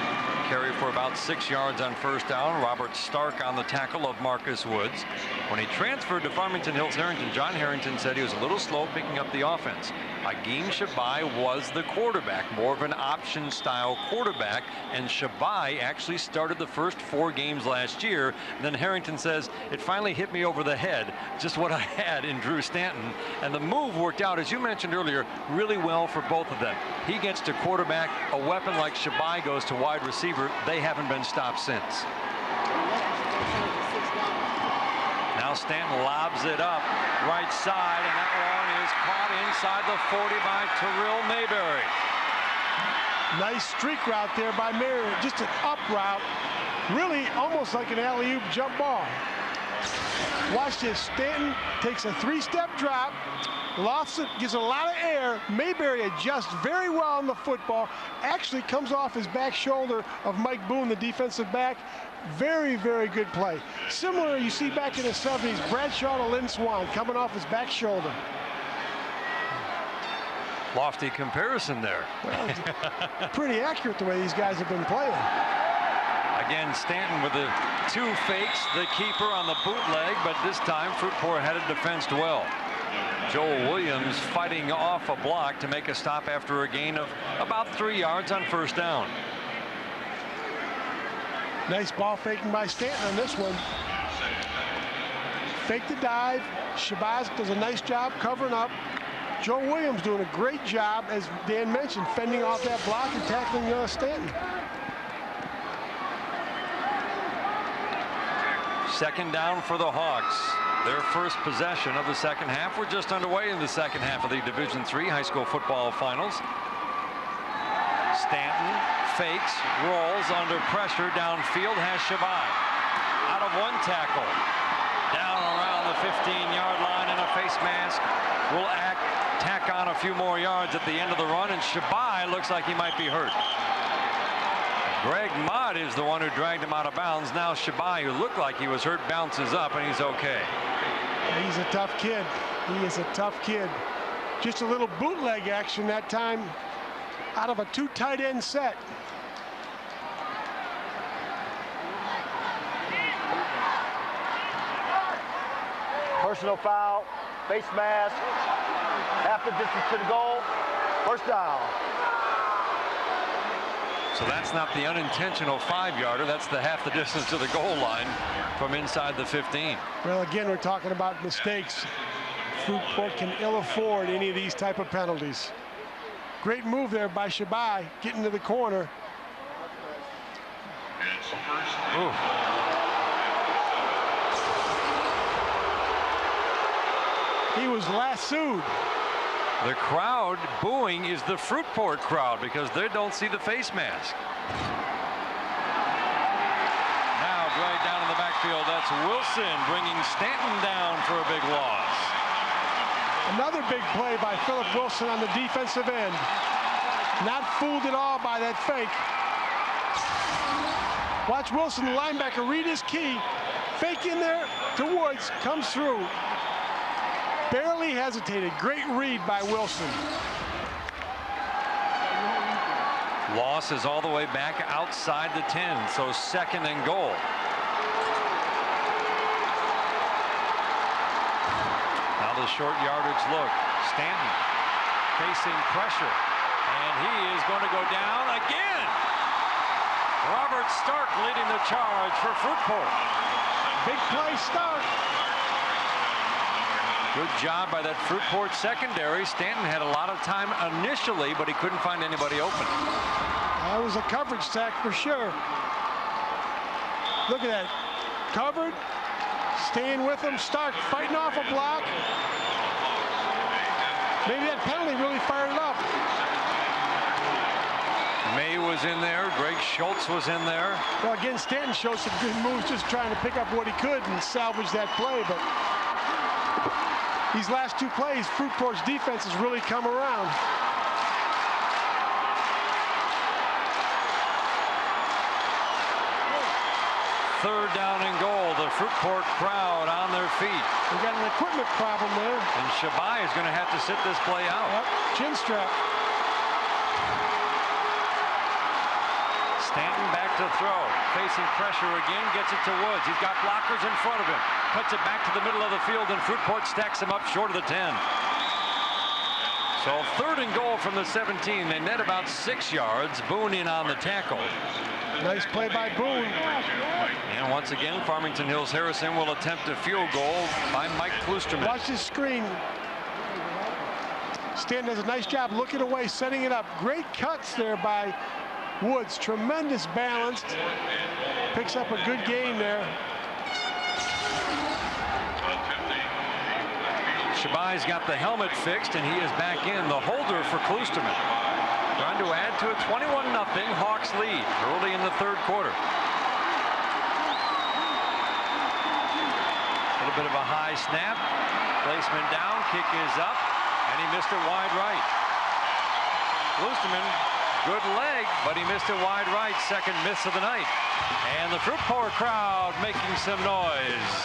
Carry for about 6 yards on first down. Robert Stark on the tackle of Marcus Woods. When he transferred to Farmington Hills Harrington, John Harrington said he was a little slow picking up the offense. Agim Shabai was the quarterback, more of an option style quarterback, and Shabai actually started the first 4 games last year. And then Harrington says, it finally hit me over the head, just what I had in Drew Stanton. And the move worked out, as you mentioned earlier, really well for both of them. He gets to quarterback, a weapon like Shabai goes to wide receiver. They haven't been stopped since. Now Stanton lobs it up right side, and that one is caught inside the 40 by Terrell Mayberry. Nice streak route there by Mayberry, just an up route, really almost like an alley-oop jump ball. Watch this. Stanton takes a 3-step drop, lofts it, gives a lot of air. Mayberry adjusts very well on the football, actually comes off his back shoulder of Mike Boone, the defensive back. Very, very good play. Similar, you see back in the 70s, Bradshaw to Lynn Swan coming off his back shoulder. Lofty comparison there. Well, pretty accurate the way these guys have been playing. Again, Stanton with the 2 fakes, the keeper on the bootleg, but this time Fruitport had it defensed well. Joel Williams fighting off a block to make a stop after a gain of about 3 yards on first down. Nice ball faking by Stanton on this one. Fake the dive. Shabazz does a nice job covering up. Joe Williams doing a great job, as Dan mentioned, fending off that block and tackling Stanton. Second down for the Hawks. Their first possession of the second half. We're just underway in the second half of the Division III high school football finals. Stanton fakes, rolls under pressure downfield, has Shabai out of one tackle. Down around the 15-yard line, and a face mask will tack on a few more yards at the end of the run, and Shabai looks like he might be hurt. Greg Mott is the one who dragged him out of bounds. Now Shabai, who looked like he was hurt, bounces up, and he's okay. He's a tough kid. He is a tough kid. Just a little bootleg action that time out of a 2 tight end set. Personal foul, face mask, half the distance to the goal, first down. So that's not the unintentional 5-yarder. That's the half the distance to the goal line from inside the 15. Well, again, we're talking about mistakes. Fruitport can ill afford any of these type of penalties. Great move there by Shabai, getting to the corner. Ooh. He was lassoed. The crowd booing is the Fruitport crowd because they don't see the face mask. Now dragged down in the backfield. That's That's Wilson bringing Stanton down for a big loss. Another big play by Philip Wilson on the defensive end. Not fooled at all by that fake. Watch Wilson, the linebacker, read his key. Fake in there to Woods, comes through. Barely hesitated. Great read by Wilson. Loss is all the way back outside the 10, so 2nd and goal. Now the short yardage look. Stanton facing pressure, and he is going to go down again. Robert Stark leading the charge for Fruitport. Big play, Stark. Good job by that Fruitport secondary. Stanton had a lot of time initially, but he couldn't find anybody open. That was a coverage sack for sure. Look at that. Covered, staying with him. Stark fighting off a block. Maybe that penalty really fired it up. May was in there. Greg Schultz was in there. Well, again, Stanton showed some good moves, just trying to pick up what he could and salvage that play. But these last 2 plays, Fruitport's defense has really come around. Third down and goal. The Fruitport crowd on their feet. We got an equipment problem there. And Shabai is going to have to sit this play out. Yep, chin strap. Stanton back to throw. Facing pressure again. Gets it to Woods. He's got blockers in front of him. Cuts it back to the middle of the field, and Fruitport stacks him up short of the 10. So 3rd and goal from the 17. They net about 6 yards. Boone in on the tackle. Nice play by Boone. And once again, Farmington Hills Harrison will attempt a field goal by Mike Klusterman. Watch this screen. Stanton does a nice job looking away, setting it up. Great cuts there by Woods. Tremendous balance. Picks up a good gain there. Shabai's got the helmet fixed, and he is back in. The holder for Klusterman. Trying to add to a 21-0 Hawks lead early in the 3rd quarter. A little bit of a high snap. Placement down. Kick is up. And he missed it wide right. Klusterman, good leg, but he missed it wide right. 2nd miss of the night. And the Fruitport crowd making some noise.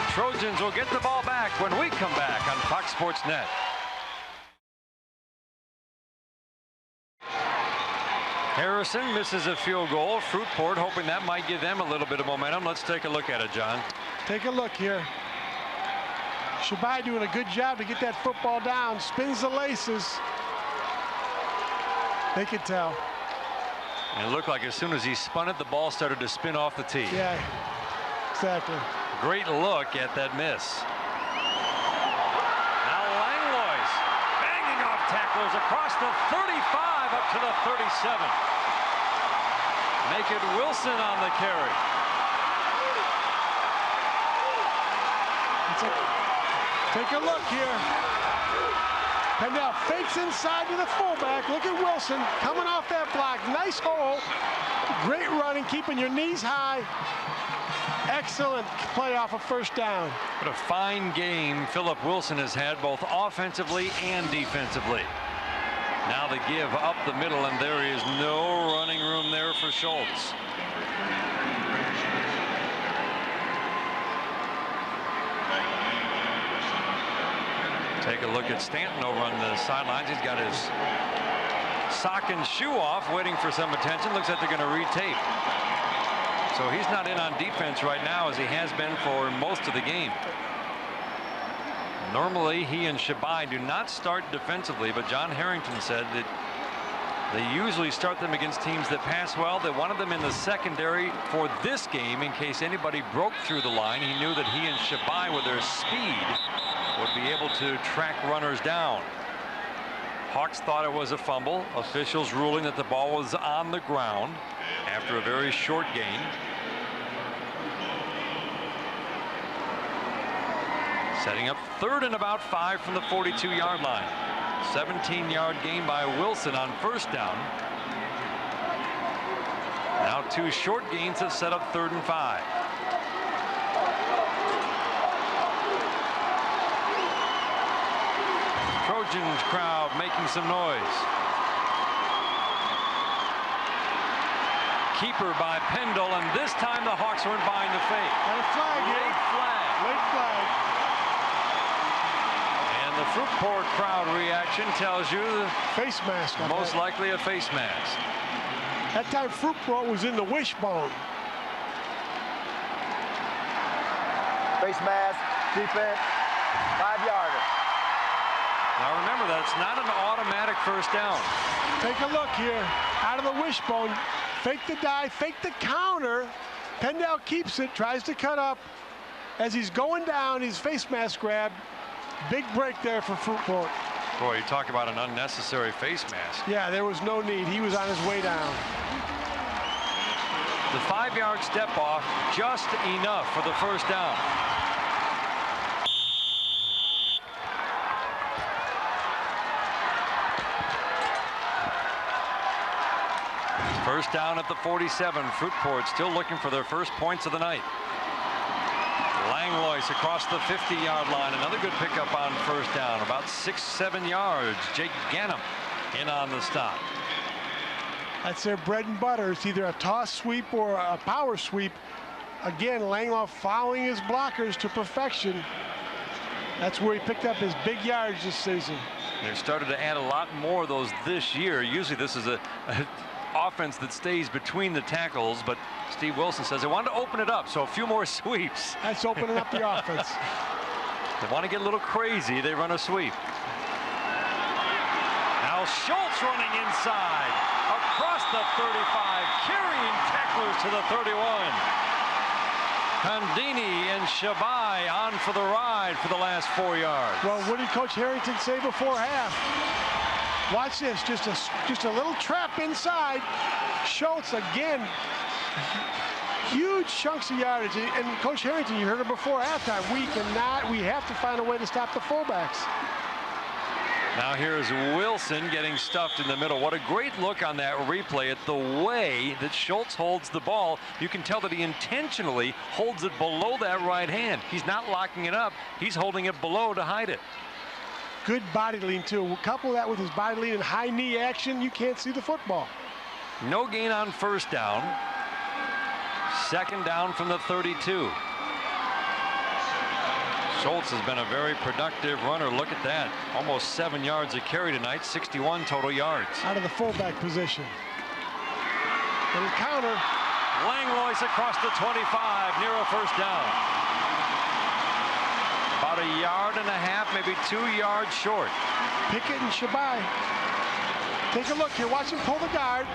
The Trojans will get the ball back when we come back on Fox Sports Net. Harrison misses a field goal. Fruitport hoping that might give them a little bit of momentum. Let's take a look at it, John. Take a look here. Shabai doing a good job to get that football down. Spins the laces. They could tell. And it looked like as soon as he spun it, the ball started to spin off the tee. Yeah, exactly. Great look at that miss. Now Langlois banging off tacklers across the 35 up to the 37. Make it Wilson on the carry. Take a look here. And now fakes inside to the fullback. Look at Wilson coming off that block. Nice hole. Great running, keeping your knees high. Excellent play off a 1st down. What a fine game Philip Wilson has had, both offensively and defensively. Now the give up the middle, and there is no running room there for Schultz. Take a look at Stanton over on the sidelines. He's got his sock and shoe off, waiting for some attention. Looks like they're going to retape. So he's not in on defense right now, as he has been for most of the game. Normally, he and Shabai do not start defensively, but John Harrington said that they usually start them against teams that pass well. They wanted them in the secondary for this game in case anybody broke through the line. He knew that he and Shabai, with their speed, would be able to track runners down. Hawks thought it was a fumble. Officials ruling that the ball was on the ground after a very short gain. Setting up 3rd and about 5 from the 42-yard line. 17-yard gain by Wilson on 1st down. Now 2 short gains have set up 3rd and 5. Trojans crowd making some noise. Keeper by Pendle, and this time the Hawks weren't buying the fake. And a flag here. Late flag. Late flag. And the Fruitport crowd reaction tells you face mask. Most likely a face mask. That time Fruitport was in the wishbone. Face mask, defense, 5-yarder. Now remember, that's not an automatic first down. Take a look here. Out of the wishbone. Fake the dive, fake the counter. Pendle keeps it, tries to cut up. As he's going down, his face mask grabbed. Big break there for Fruitport. Boy, you talk about an unnecessary face mask. Yeah, there was no need. He was on his way down. The 5-yard step off, just enough for the first down. First down at the 47. Fruitport still looking for their first points of the night. Langlois across the 50-yard line. Another good pickup on first down. About 6-7 yards. Jake Ganem in on the stop. That's their bread and butter. It's either a toss sweep or a power sweep. Again, Langlois following his blockers to perfection. That's where he picked up his big yards this season. They've started to add a lot more of those this year. Usually this is a offense that stays between the tackles, but Steve Wilson says they wanted to open it up, so a few more sweeps. That's opening up the offense. They want to get a little crazy, they run a sweep. Now Schultz running inside, across the 35, carrying tacklers to the 31. Condini and Shabai on for the ride for the last 4 yards. Well, what did Coach Harrington say before half? Watch this, just a little trap inside. Schultz again, huge chunks of yardage. And Coach Harrington, you heard it before halftime. We have to find a way to stop the fullbacks. Now here's Wilson getting stuffed in the middle. What a great look on that replay at the way that Schultz holds the ball. You can tell that he intentionally holds it below that right hand. He's not locking it up. He's holding it below to hide it. Good body lean, too. Couple that with his body lean and high knee action, you can't see the football. No gain on first down. Second down from the 32. Schultz has been a very productive runner. Look at that. Almost 7 yards a carry tonight, 61 total yards. Out of the fullback position. Little counter. Langlois across the 25, near a first down. About 1.5 yards, maybe 2 yards short. Pickett and Shabai. Take a look here. Watch him pull the guard.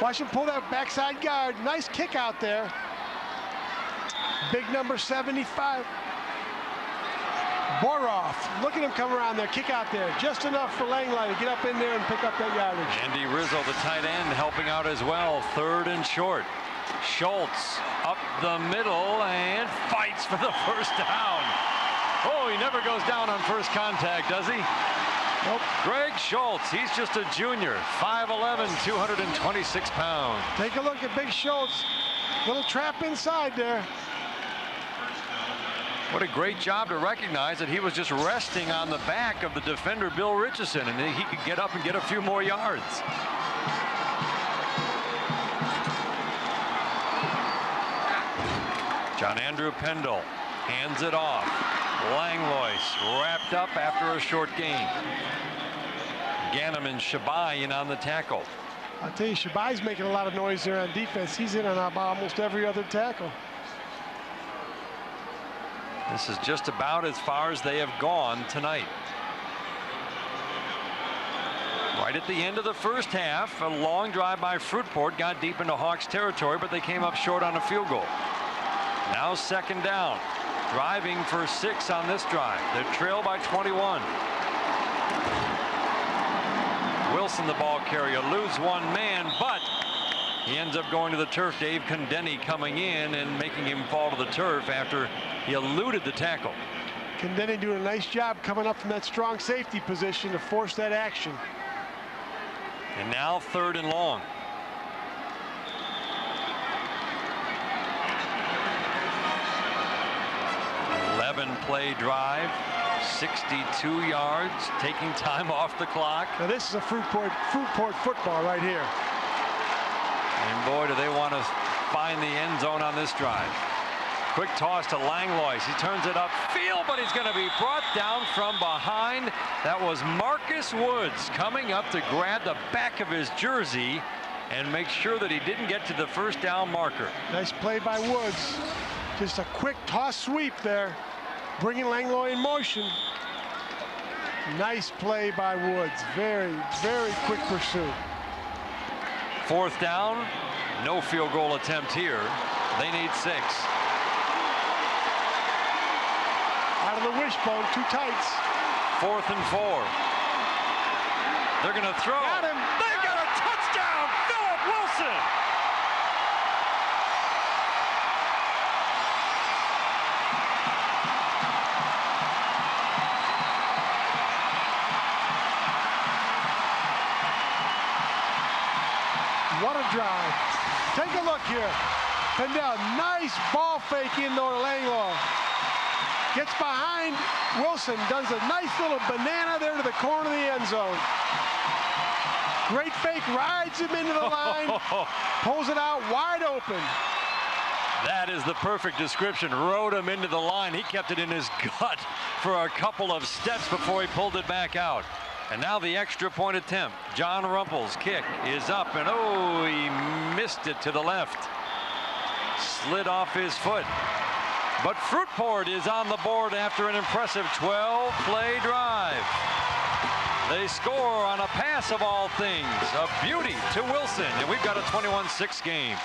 Watch him pull that backside guard. Nice kick out there. Big number 75. Boroff. Look at him come around there. Kick out there. Just enough for Langlois to get up in there and pick up that yardage. Andy Rizzo, the tight end, helping out as well. Third and short. Schultz up the middle and fights for the first down. Oh, he never goes down on first contact, does he? Nope. Greg Schultz, he's just a junior, 5'11", 226 pounds. Take a look at Big Schultz. Little trap inside there. What a great job to recognize that he was just resting on the back of the defender, Bill Richardson, and he could get up and get a few more yards. John Andrew Pendle hands it off. Langlois wrapped up after a short gain. Ganem and Shabai in on the tackle. I'll tell you, Shabai's making a lot of noise there on defense. He's in on almost every other tackle. This is just about as far as they have gone tonight. Right at the end of the first half, a long drive by Fruitport got deep into Hawks territory, but they came up short on a field goal. Now second down. Driving for 6 on this drive. They trail by 21. Wilson, the ball carrier, lose one man, but he ends up going to the turf. Dave Condeni coming in and making him fall to the turf after he eluded the tackle. Condeni doing a nice job coming up from that strong safety position to force that action. And now third and long. Play drive, 62 yards, taking time off the clock. Now this is a Fruitport football right here. And boy, do they want to find the end zone on this drive. Quick toss to Langlois. He turns it upfield, but he's going to be brought down from behind. That was Marcus Woods coming up to grab the back of his jersey and make sure that he didn't get to the first down marker. Nice play by Woods. Just a quick toss sweep there, bringing Langlois in motion. Nice play by Woods. Very, very quick pursuit. Fourth down, no field goal attempt here. They need 6. Out of the wishbone, 2 tights. 4th and 4. They're going to throw. Got him. They got a touchdown, Philip Wilson. What a drive. Take a look here. Pendel, nice ball fake in to Langlois. Gets behind Wilson, does a nice little banana there to the corner of the end zone. Great fake, rides him into the line, pulls it out wide open. That is the perfect description. Rode him into the line. He kept it in his gut for a couple of steps before he pulled it back out. And now the extra point attempt. John Rumpel's kick is up, and oh, he missed it to the left. Slid off his foot. But Fruitport is on the board after an impressive 12-play drive. They score on a pass of all things. A beauty to Wilson, and we've got a 21-6 game.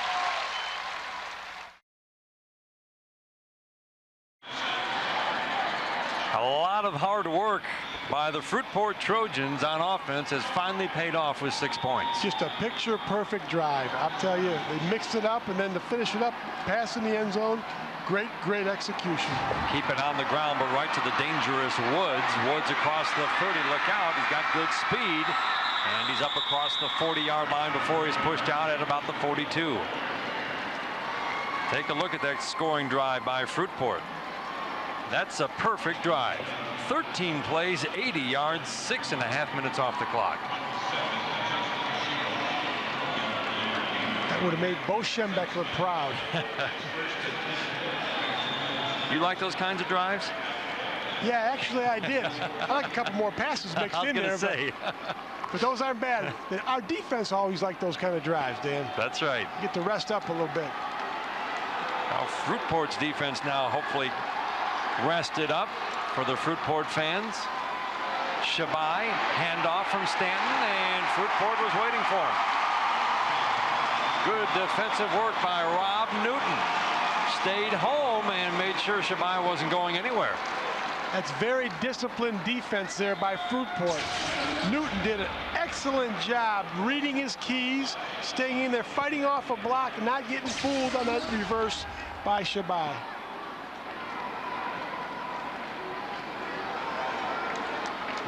A lot of hard work by the Fruitport Trojans on offense has finally paid off with 6 points. Just a picture-perfect drive. I'll tell you, they mixed it up, and then to finish it up, pass in the end zone, great execution. Keep it on the ground, but right to the dangerous Woods. Woods across the 30. Look out, he's got good speed, and he's up across the 40-yard line before he's pushed out at about the 42. Take a look at that scoring drive by Fruitport. That's a perfect drive. 13 plays, 80 yards, 6.5 minutes off the clock. That would have made Bo Schembechler proud. You like those kinds of drives? Yeah, actually I did. I like a couple more passes mixed in there. But those aren't bad. Our defense always liked those kind of drives, Dan. That's right. Get to rest up a little bit. Now Fruitport's defense now hopefully rested up for the Fruitport fans. Shabai, handoff from Stanton, and Fruitport was waiting for him. Good defensive work by Rob Newton. Stayed home and made sure Shabai wasn't going anywhere. That's very disciplined defense there by Fruitport. Newton did an excellent job reading his keys, staying in there, fighting off a block, and not getting fooled on that reverse by Shabai.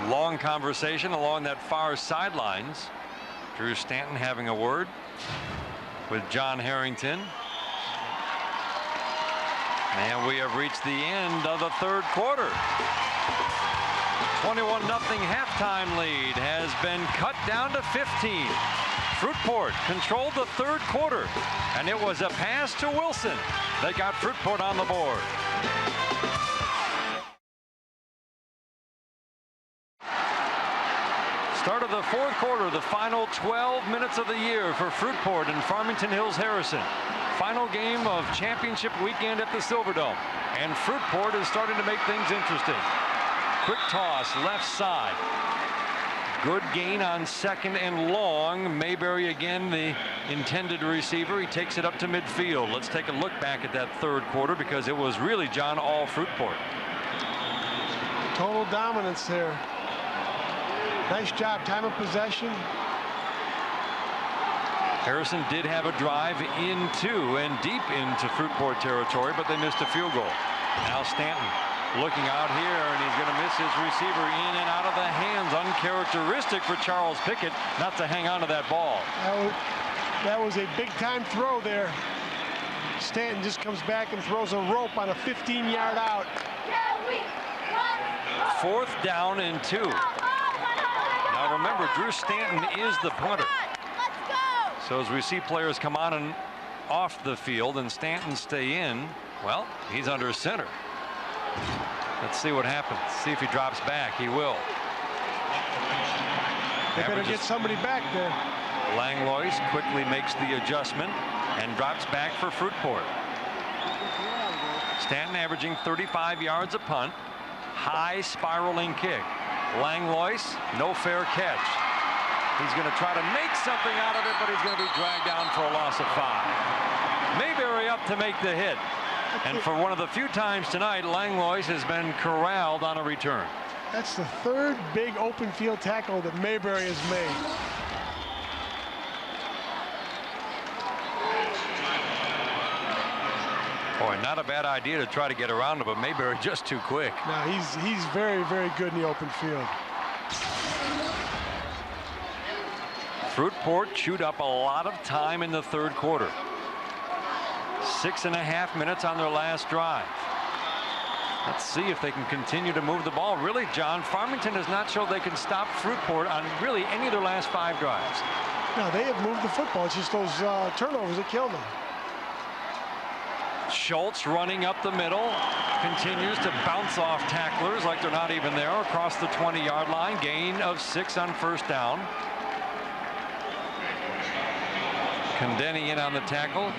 Long conversation along that far sidelines. Drew Stanton having a word with John Harrington. And we have reached the end of the third quarter. 21-0 halftime lead has been cut down to 15. Fruitport controlled the third quarter, and it was a pass to Wilson. They got Fruitport on the board. Start of the fourth quarter, the final 12 minutes of the year for Fruitport and Farmington Hills Harrison. Final game of championship weekend at the Silverdome, and Fruitport is starting to make things interesting. Quick toss left side. Good gain on 2nd and long. Mayberry again the intended receiver. He takes it up to midfield. Let's take a look back at that third quarter, because it was really, John, all Fruitport. Total dominance there. Nice job, time of possession. Harrison did have a drive into and deep into Fruitport territory, but they missed a field goal. Now Stanton looking out here, and he's going to miss his receiver in and out of the hands. Uncharacteristic for Charles Pickett not to hang on to that ball. That was a big-time throw there. Stanton just comes back and throws a rope on a 15-yard out. 4th down and 2. Now remember, Drew Stanton is the punter. So as we see players come on and off the field and Stanton stay in, well, he's under center. Let's see what happens. See if he drops back. He will. They better get somebody back there. Langlois quickly makes the adjustment and drops back for Fruitport. Stanton averaging 35 yards a punt. High spiraling kick. Langlois, no fair catch. He's going to try to make something out of it, but he's going to be dragged down for a loss of 5. Mayberry up to make the hit. And for one of the few times tonight, Langlois has been corralled on a return. That's the 3rd big open field tackle that Mayberry has made. Boy, not a bad idea to try to get around him, but Mayberry just too quick. No, he's very, very good in the open field. Fruitport chewed up a lot of time in the 3rd quarter. 6.5 minutes on their last drive. Let's see if they can continue to move the ball. Really, John, Farmington has not shown they can stop Fruitport on really any of their last 5 drives. No, they have moved the football. It's just those turnovers that killed them. Schultz running up the middle, continues to bounce off tacklers like they're not even there across the 20-yard line. Gain of 6 on 1st down. Condeni in on the tackle.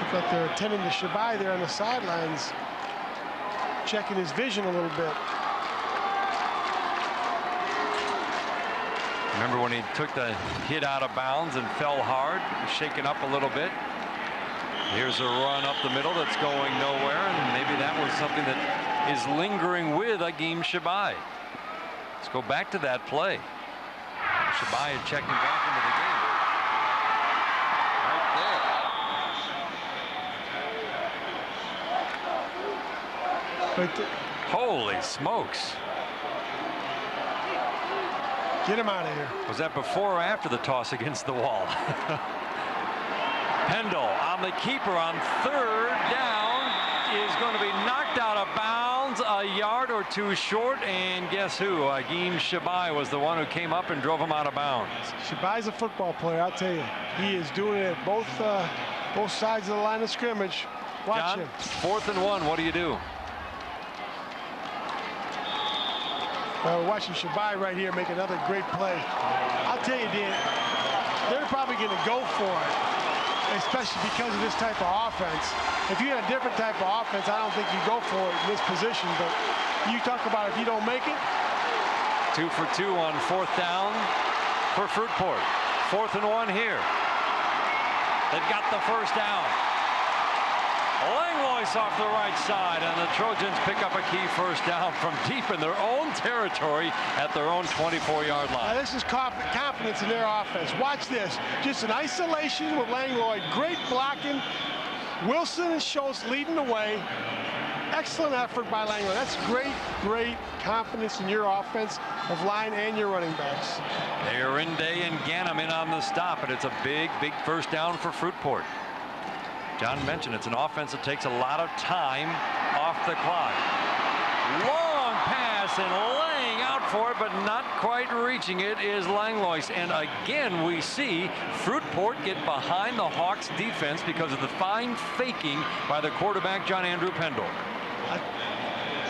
Looks like they're attending to Shabai there on the sidelines, checking his vision a little bit. Remember when he took the hit out of bounds and fell hard, shaken up a little bit. Here's a run up the middle that's going nowhere, and maybe that was something that is lingering with Agim Shabai. Let's go back to that play. Shabai checking back into the game. Right there. Holy smokes. Get him out of here. Was that before or after the toss against the wall? Pendle on the keeper on 3rd down is going to be knocked out of bounds a yard or 2 short, and guess who? Agim Shabai was the one who came up and drove him out of bounds. Shabai's a football player, I'll tell you. He is doing it at both sides of the line of scrimmage. Watch John, him. 4th and 1, what do you do? We're watching Shabai right here make another great play. I'll tell you, Dan, they're probably going to go for it, especially because of this type of offense. If you had a different type of offense, I don't think you go for it in this position, but you talk about if you don't make it. 2 for 2 on 4th down for Fruitport. 4th and 1 here. They've got the 1st down. Langlois off the right side, and the Trojans pick up a key 1st down from deep in their own territory at their own 24-yard line. Now, this is confidence in their offense. Watch this. Just an isolation with Langlois. Great blocking. Wilson and Schultz leading the way. Excellent effort by Langlois. That's great, great confidence in your offense of line and your running backs. They are in day and Ganem in on the stop, and it's a big, big 1st down for Fruitport. John mentioned it's an offense that takes a lot of time off the clock. Long pass and laying out for it, but not quite reaching it is Langlois. And again, we see Fruitport get behind the Hawks defense because of the fine faking by the quarterback, John Andrew Pendle.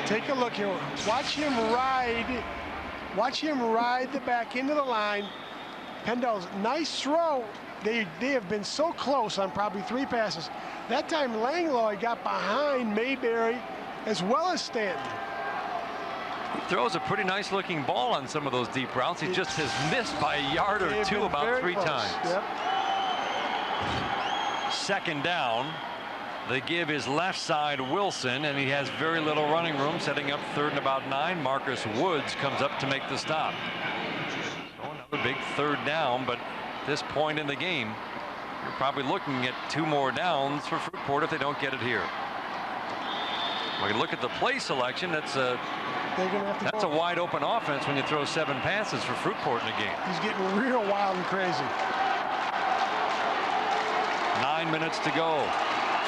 Take a look here. Watch him ride. Watch him ride the back into the line. Pendle's nice throw. They have been so close on probably 3 passes. That time Langlois got behind Mayberry as well as Stanton. He throws a pretty nice looking ball on some of those deep routes. He just has missed by a yard or 2 about 3 times. Yep. 2nd down. They give his left side Wilson, and he has very little running room, setting up 3rd and about 9. Marcus Woods comes up to make the stop. So another big 3rd down, but this point in the game, you're probably looking at 2 more downs for Fruitport if they don't get it here. We can look at the play selection. That's a wide open offense when you throw 7 passes for Fruitport in a game. He's getting real wild and crazy. 9 minutes to go.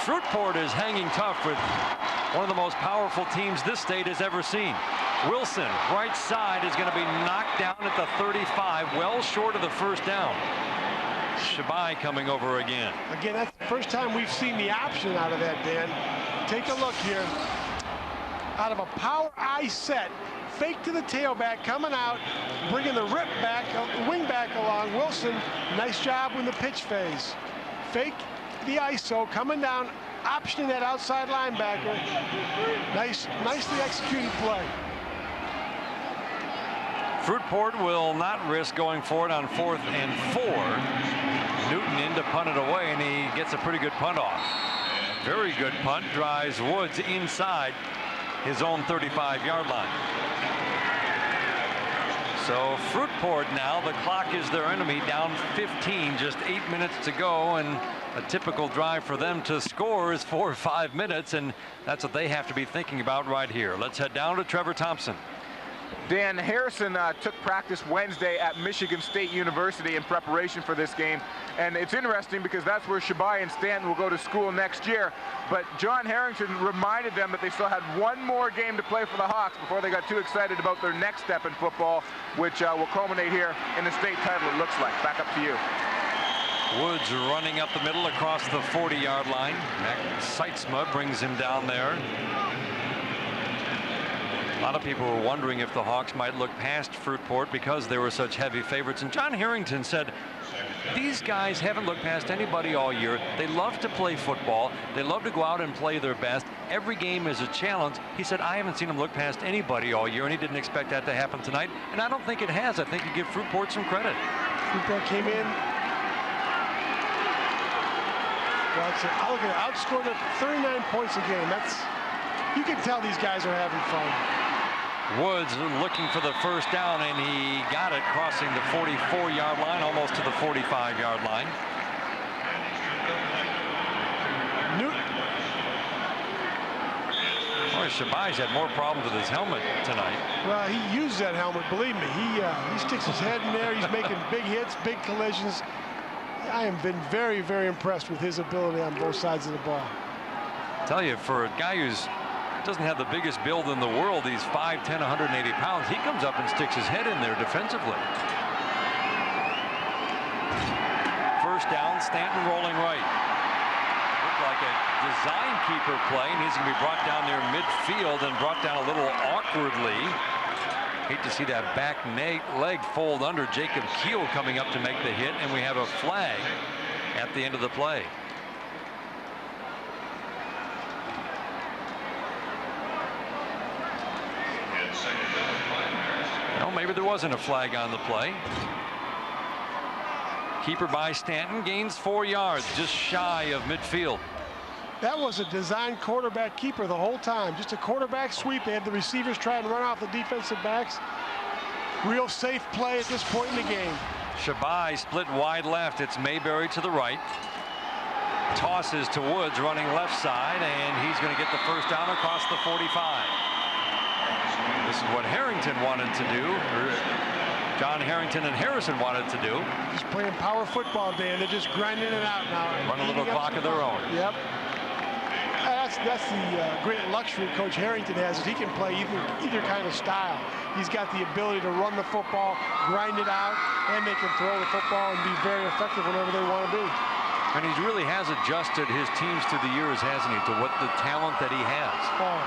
Fruitport is hanging tough with one of the most powerful teams this state has ever seen. Wilson, right side, is going to be knocked down at the 35, well short of the first down. Shabai coming over again. Again, that's the first time we've seen the option out of that, Dan. Take a look here. Out of a power I set, fake to the tailback, coming out, bringing the wing back along. Wilson, nice job in the pitch phase. Fake the ISO, coming down, optioning that outside linebacker. Nicely executed play. Fruitport will not risk going for it on 4th and 4. Newton in to punt it away, and he gets a pretty good punt off. Very good punt, drives Woods inside his own 35-yard line. So Fruitport now, the clock is their enemy, down 15, just 8 minutes to go, and a typical drive for them to score is 4 or 5 minutes, and that's what they have to be thinking about right here. Let's head down to Trevor Thompson. Dan, Harrison took practice Wednesday at Michigan State University in preparation for this game. And it's interesting because that's where Shabai and Stanton will go to school next year. But John Harrington reminded them that they still had one more game to play for the Hawks before they got too excited about their next step in football, which will culminate here in the state title, it looks like. Back up to you. Woods running up the middle across the 40-yard line. Mac Seitzma brings him down there. A lot of people were wondering if the Hawks might look past Fruitport because they were such heavy favorites. And John Harrington said, these guys haven't looked past anybody all year. They love to play football. They love to go out and play their best. Every game is a challenge. He said, I haven't seen them look past anybody all year, and he didn't expect that to happen tonight. And I don't think it has. I think you give Fruitport some credit. Fruitport came in. Well, look at it, outscored at 39 points a game. You can tell these guys are having fun. Woods looking for the first down, and he got it crossing the 44-yard line, almost to the 45-yard line. Newton. Boy, Shabai's had more problems with his helmet tonight. Well, he used that helmet, believe me. He sticks his head in there. He's making big hits, big collisions. I have been very, very impressed with his ability on both sides of the ball. I tell you, for a guy who doesn't have the biggest build in the world, he's 5'10", 180 pounds. He comes up and sticks his head in there defensively. First down, Stanton rolling right. Looked like a design keeper play, and he's going to be brought down near midfield and brought down a little awkwardly. Hate to see that back leg fold under. Jacob Keel coming up to make the hit, and we have a flag at the end of the play. No, maybe there wasn't a flag on the play. Keeper by Stanton gains 4 yards, just shy of midfield. That was a design quarterback keeper the whole time. Just a quarterback sweep. They had the receivers trying to run off the defensive backs. Real safe play at this point in the game. Shabai split wide left. It's Mayberry to the right. Tosses to Woods running left side, and he's going to get the first down across the 45. This is what Harrington wanted to do, or John Harrington and Harrison wanted to do. Just playing power football, Dan. They're just grinding it out now. Run a little clock of their own. Yep. That's the great luxury Coach Harrington has, is he can play either kind of style. He's got the ability to run the football, grind it out, and they can throw the football and be very effective whenever they want to be. And he really has adjusted his teams through the years, hasn't he, to what the talent that he has. Oh,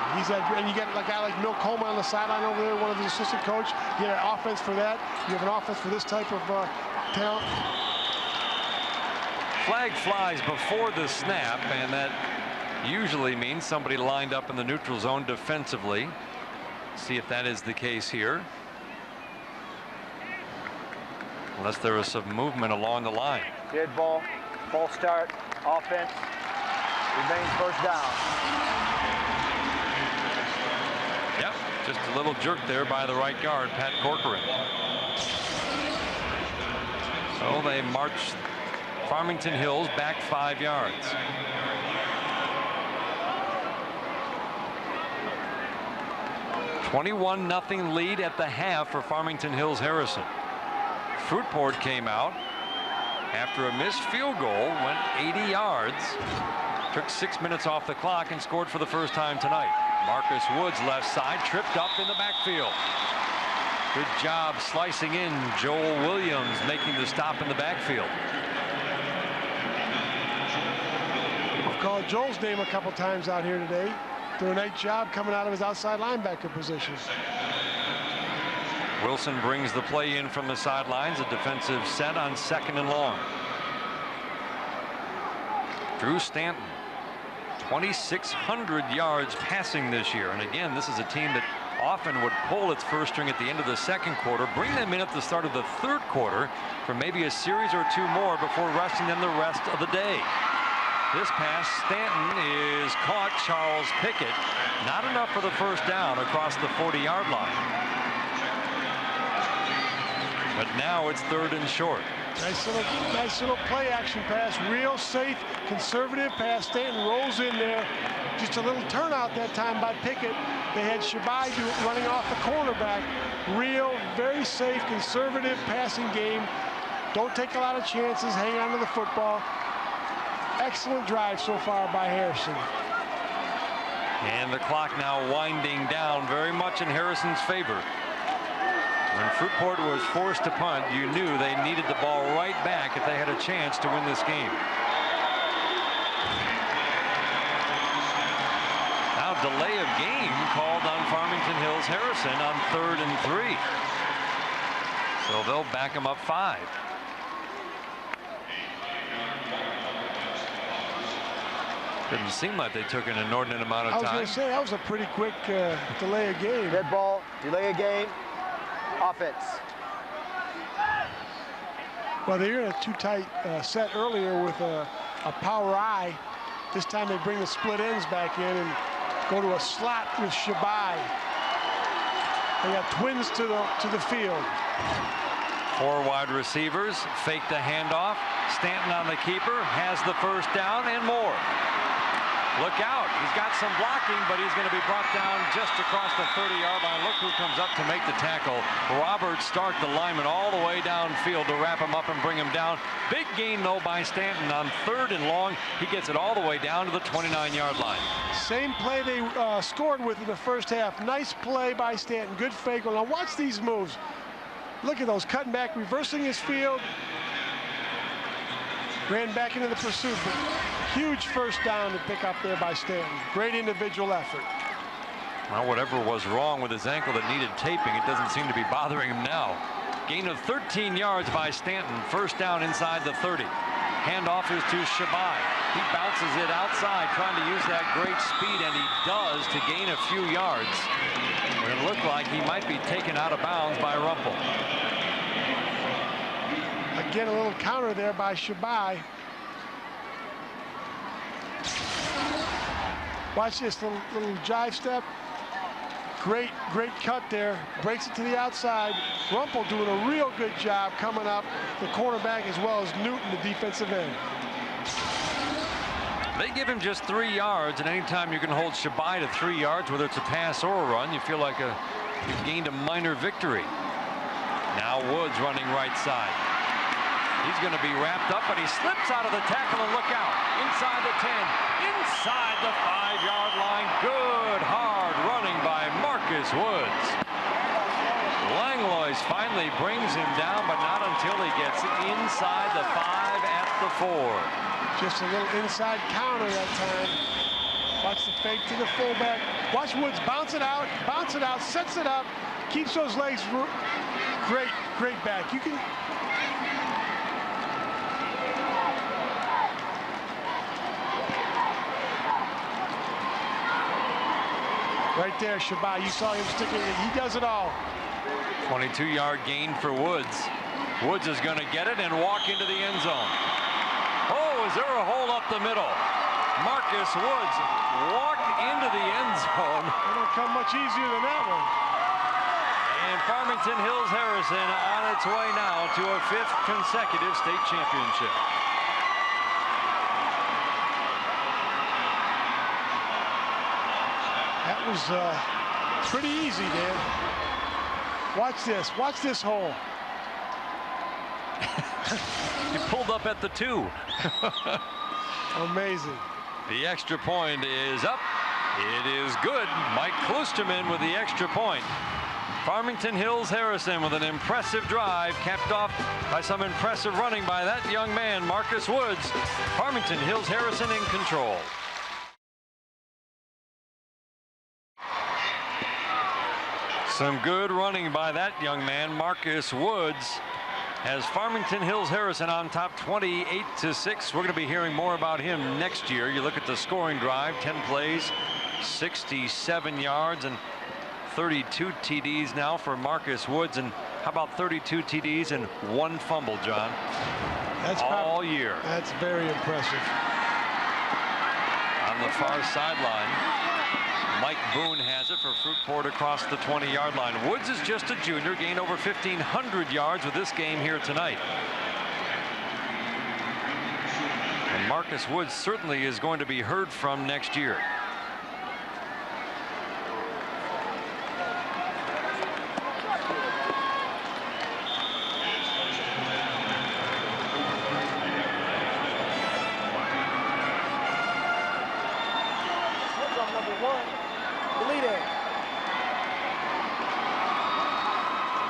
and you got a guy like Milt Coleman on the sideline over there, one of the assistant coach. You get an offense for that. You have an offense for this type of talent. Flag flies before the snap, and that usually means somebody lined up in the neutral zone defensively. See if that is the case here. Unless there was some movement along the line. Dead ball. False start, offense, remains first down. Yep, just a little jerk there by the right guard, Pat Corcoran. So they march Farmington Hills back 5 yards. $21-0 lead at the half for Farmington Hills Harrison. Fruitport came out after a missed field goal, went 80 yards, Took 6 minutes off the clock and scored for the first time tonight. Marcus Woods left side, tripped up in the backfield. Good job slicing in. Joel Williams making the stop in the backfield. I've called Joel's name a couple times out here today. Doing a nice job coming out of his outside linebacker position. Wilson brings the play in from the sidelines. A defensive set on 2nd and long. Drew Stanton, 2,600 yards passing this year. And again, this is a team that often would pull its first string at the end of the 2nd quarter, bring them in at the start of the 3rd quarter for maybe a series or 2 more before resting them the rest of the day. This pass, Stanton is caught. Charles Pickett, not enough for the first down across the 40-yard line. But now it's 3rd and short. Nice little play action pass. Real safe, conservative pass. Stanton rolls in there. Just a little turnout that time by Pickett. They had Shabai running off the cornerback. Real, very safe, conservative passing game. Don't take a lot of chances. Hang on to the football. Excellent drive so far by Harrison. And the clock now winding down, very much in Harrison's favor. When Fruitport was forced to punt, you knew they needed the ball right back if they had a chance to win this game. Now delay of game called on Farmington Hills Harrison on 3rd and 3. So they'll back him up 5. Didn't seem like they took an inordinate amount of time. I was going to say, that was a pretty quick delay of game. Dead ball, delay of game, offense. Well, they were in a too tight set earlier with a power eye. This time they bring the split ends back in and go to a slot with Shabai. They got twins to the field. 4 wide receivers, fake the handoff. Stanton on the keeper, has the first down and more. Look out, he's got some blocking, but he's going to be brought down just across the 30-yard line. Look who comes up to make the tackle. Robert Stark, the lineman, all the way downfield to wrap him up and bring him down. Big gain, though, by Stanton on 3rd and long. He gets it all the way down to the 29-yard line. Same play they scored with in the first half. Nice play by Stanton, good fake. Now watch these moves. Look at those, cutting back, reversing his field. Ran back into the pursuit. Huge first down to pick up there by Stanton. Great individual effort. Well, whatever was wrong with his ankle that needed taping, it doesn't seem to be bothering him now. Gain of 13 yards by Stanton. First down inside the 30. Handoff is to Shabai. He bounces it outside, trying to use that great speed, and he does to gain a few yards. It looked like he might be taken out of bounds by Rumpel. Again, a little counter there by Shabai. Watch this little jive step. Great cut there. Breaks it to the outside. Rumpel doing a real good job coming up. The cornerback as well as Newton, the defensive end. They give him just 3 yards, and anytime you can hold Shabai to 3 yards, whether it's a pass or a run, you feel like you've gained a minor victory. Now Woods running right side. He's going to be wrapped up, but he slips out of the tackle, and look out. Inside the 10, inside the 5-yard line. Good, hard running by Marcus Woods. Langlois finally brings him down, but not until he gets inside the 5 at the 4. Just a little inside counter that time. Watch the fake to the fullback. Watch Woods bounce it out, sets it up, keeps those legs. Great back. You can. Right there, Shabai. You saw him sticking it. He does it all. 22-yard gain for Woods. Woods is going to get it and walk into the end zone. Oh, is there a hole up the middle? Marcus Woods walked into the end zone. It don't come much easier than that one. And Farmington Hills Harrison on its way now to a 5th consecutive state championship. That was pretty easy, Dan. Watch this. Watch this hole. He pulled up at the 2. Amazing. The extra point is up. It is good. Mike Klosterman with the extra point. Farmington Hills Harrison with an impressive drive, capped off by some impressive running by that young man, Marcus Woods. Farmington Hills Harrison in control. Some good running by that young man, Marcus Woods, has Farmington Hills Harrison on top 28-6. We're going to be hearing more about him next year. You look at the scoring drive, 10 plays, 67 yards and 32 TDs now for Marcus Woods. And how about 32 TDs and 1 fumble, John? That's all year. That's very impressive. On the far sideline, Mike Boone has it for Fruitport across the 20-yard line. Woods is just a junior, gained over 1,500 yards with this game here tonight. And Marcus Woods certainly is going to be heard from next year.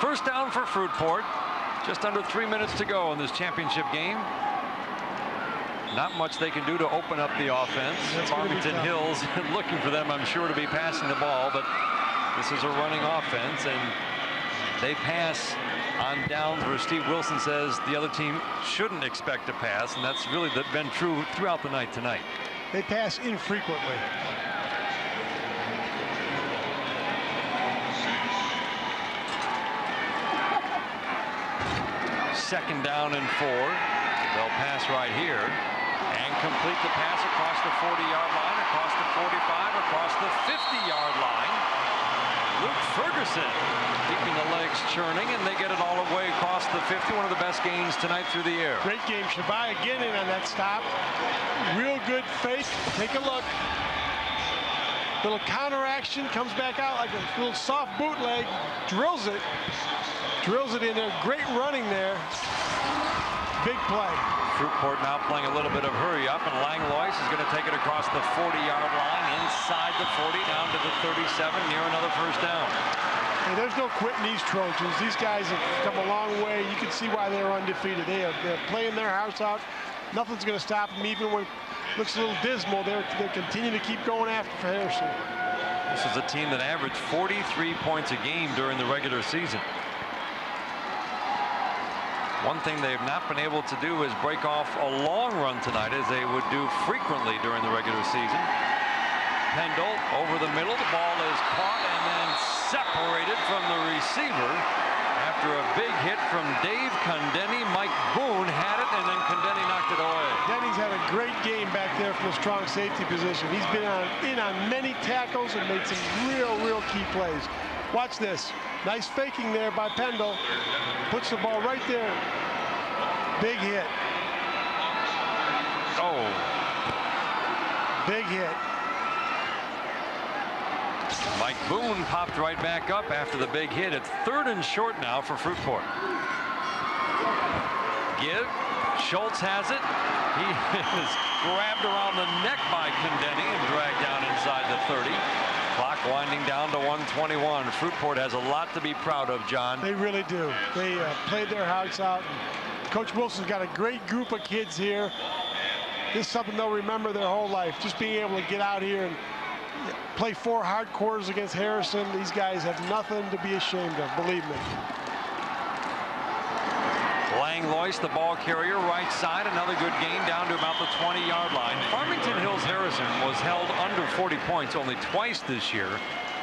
First down for Fruitport. Just under 3 minutes to go in this championship game. Not much they can do to open up the offense. Farmington Hills looking for them, I'm sure, to be passing the ball, but this is a running offense, and they pass on downs where Steve Wilson says the other team shouldn't expect to pass, and that's really been true throughout the night tonight. They pass infrequently. Second down and 4. They'll pass right here and complete the pass across the 40-yard line, across the 45, across the 50-yard line. Luke Ferguson keeping the legs churning, and they get it all the way across the 50. One of the best gains tonight through the air. Great game. Shabai again in on that stop. Real good fake. Take a look. Little counter action, comes back out like a little soft bootleg, drills it in there. Great running there. Big play. Fruitport now playing a little bit of hurry up, and Langlois is going to take it across the 40-yard line, inside the 40, down to the 37, near another first down. Hey, there's no quitting these Trojans. These guys have come a long way. You can see why they're undefeated. They're playing their hearts out. Nothing's going to stop them, even when it looks a little dismal. They're continuing to keep going after for Harrison. This is a team that averaged 43 points a game during the regular season. One thing they've not been able to do is break off a long run tonight, as they would do frequently during the regular season. Pendle over the middle. The ball is caught and then separated from the receiver. After a big hit from Dave Condeni, Mike Boone had it, and then Condeni knocked it away. Denny's had a great game back there from the strong safety position. He's been in on many tackles and made some real key plays. Watch this. Nice faking there by Pendle. Puts the ball right there. Big hit. Oh. Big hit. Mike Boone popped right back up after the big hit. It's 3rd and short now for Fruitport. Give. Schultz has it. He is grabbed around the neck by Condeni and dragged down inside the 30. Clock winding down to 1:21. Fruitport has a lot to be proud of, John. They really do. They played their hearts out. Coach Wilson's got a great group of kids here. This is something they'll remember their whole life. Just being able to get out here and play 4 hard quarters against Harrison. These guys have nothing to be ashamed of, believe me. Langlois, the ball carrier, right side. Another good gain down to about the 20-yard line. Farmington Hills Harrison was held under 40 points only twice this year.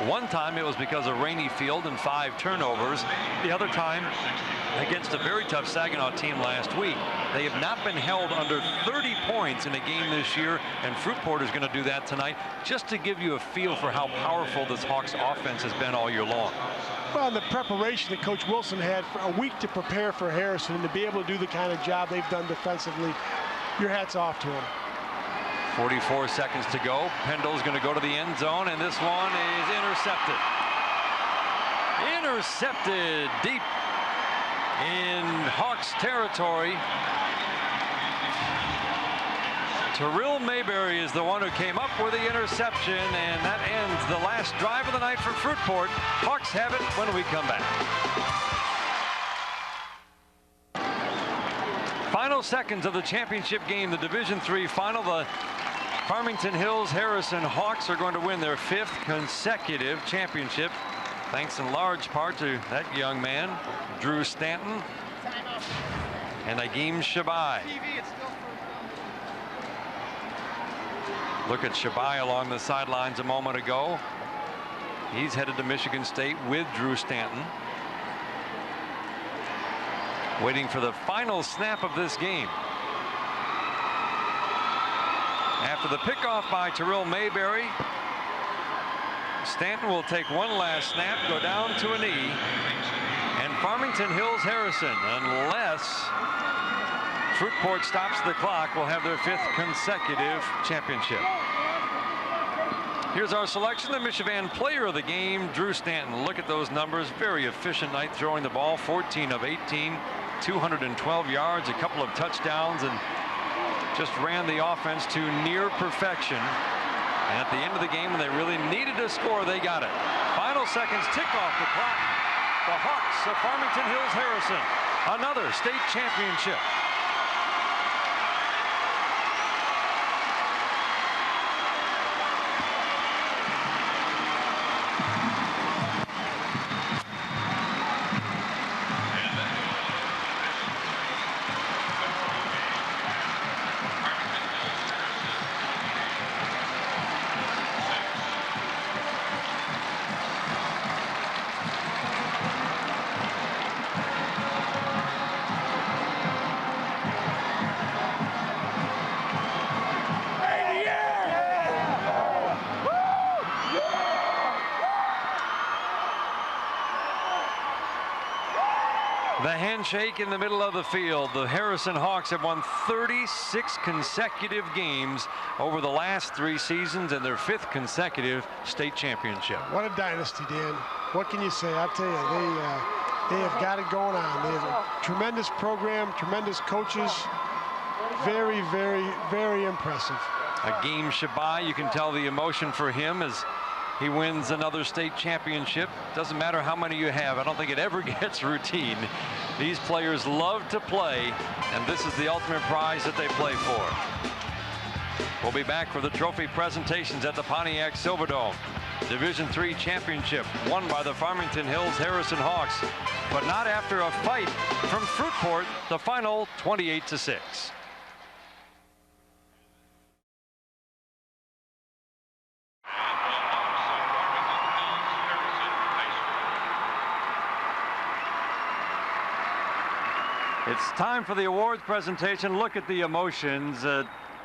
One time it was because of rainy field and 5 turnovers. The other time against a very tough Saginaw team last week. They have not been held under 30 points in a game this year, and Fruitport is going to do that tonight, just to give you a feel for how powerful this Hawks offense has been all year long. Well, the preparation that Coach Wilson had for a week to prepare for Harrison and to be able to do the kind of job they've done defensively, your hat's off to him. 44 seconds to go. Pendle's going to go to the end zone, and this one is intercepted. Intercepted deep in Hawks territory. Terrell Mayberry is the one who came up with the interception, and that ends the last drive of the night for Fruitport. Hawks have it when we come back. Final seconds of the championship game, the Division III final. The Farmington Hills Harrison Hawks are going to win their 5th consecutive championship, thanks in large part to that young man, Drew Stanton, and Agim Shabai. Look at Shabai along the sidelines a moment ago. He's headed to Michigan State with Drew Stanton, waiting for the final snap of this game. After the pickoff by Terrell Mayberry, Stanton will take one last snap, go down to a knee, and Farmington Hills Harrison, unless Fruitport stops the clock, will have their 5th consecutive championship. Here's our selection, the Michigan player of the game, Drew Stanton. Look at those numbers. Very efficient night throwing the ball, 14 of 18, 212 yards, a couple of touchdowns, and just ran the offense to near perfection. And at the end of the game, when they really needed to score, they got it. Final seconds tick off the clock. The Hawks of Farmington Hills Harrison, another state championship. The handshake in the middle of the field. The Harrison Hawks have won 36 consecutive games over the last 3 seasons and their 5th consecutive state championship. What a dynasty, Dan. What can you say? I'll tell you, they have got it going on. They have a tremendous program, tremendous coaches. Very, very, very impressive. Agim Shabai, you can tell the emotion for him as he wins another state championship. Doesn't matter how many you have. I don't think it ever gets routine. These players love to play, and this is the ultimate prize that they play for. We'll be back for the trophy presentations at the Pontiac Silverdome. Division III championship won by the Farmington Hills Harrison Hawks, but not after a fight from Fruitport, the final 28-6. It's time for the awards presentation. Look at the emotions.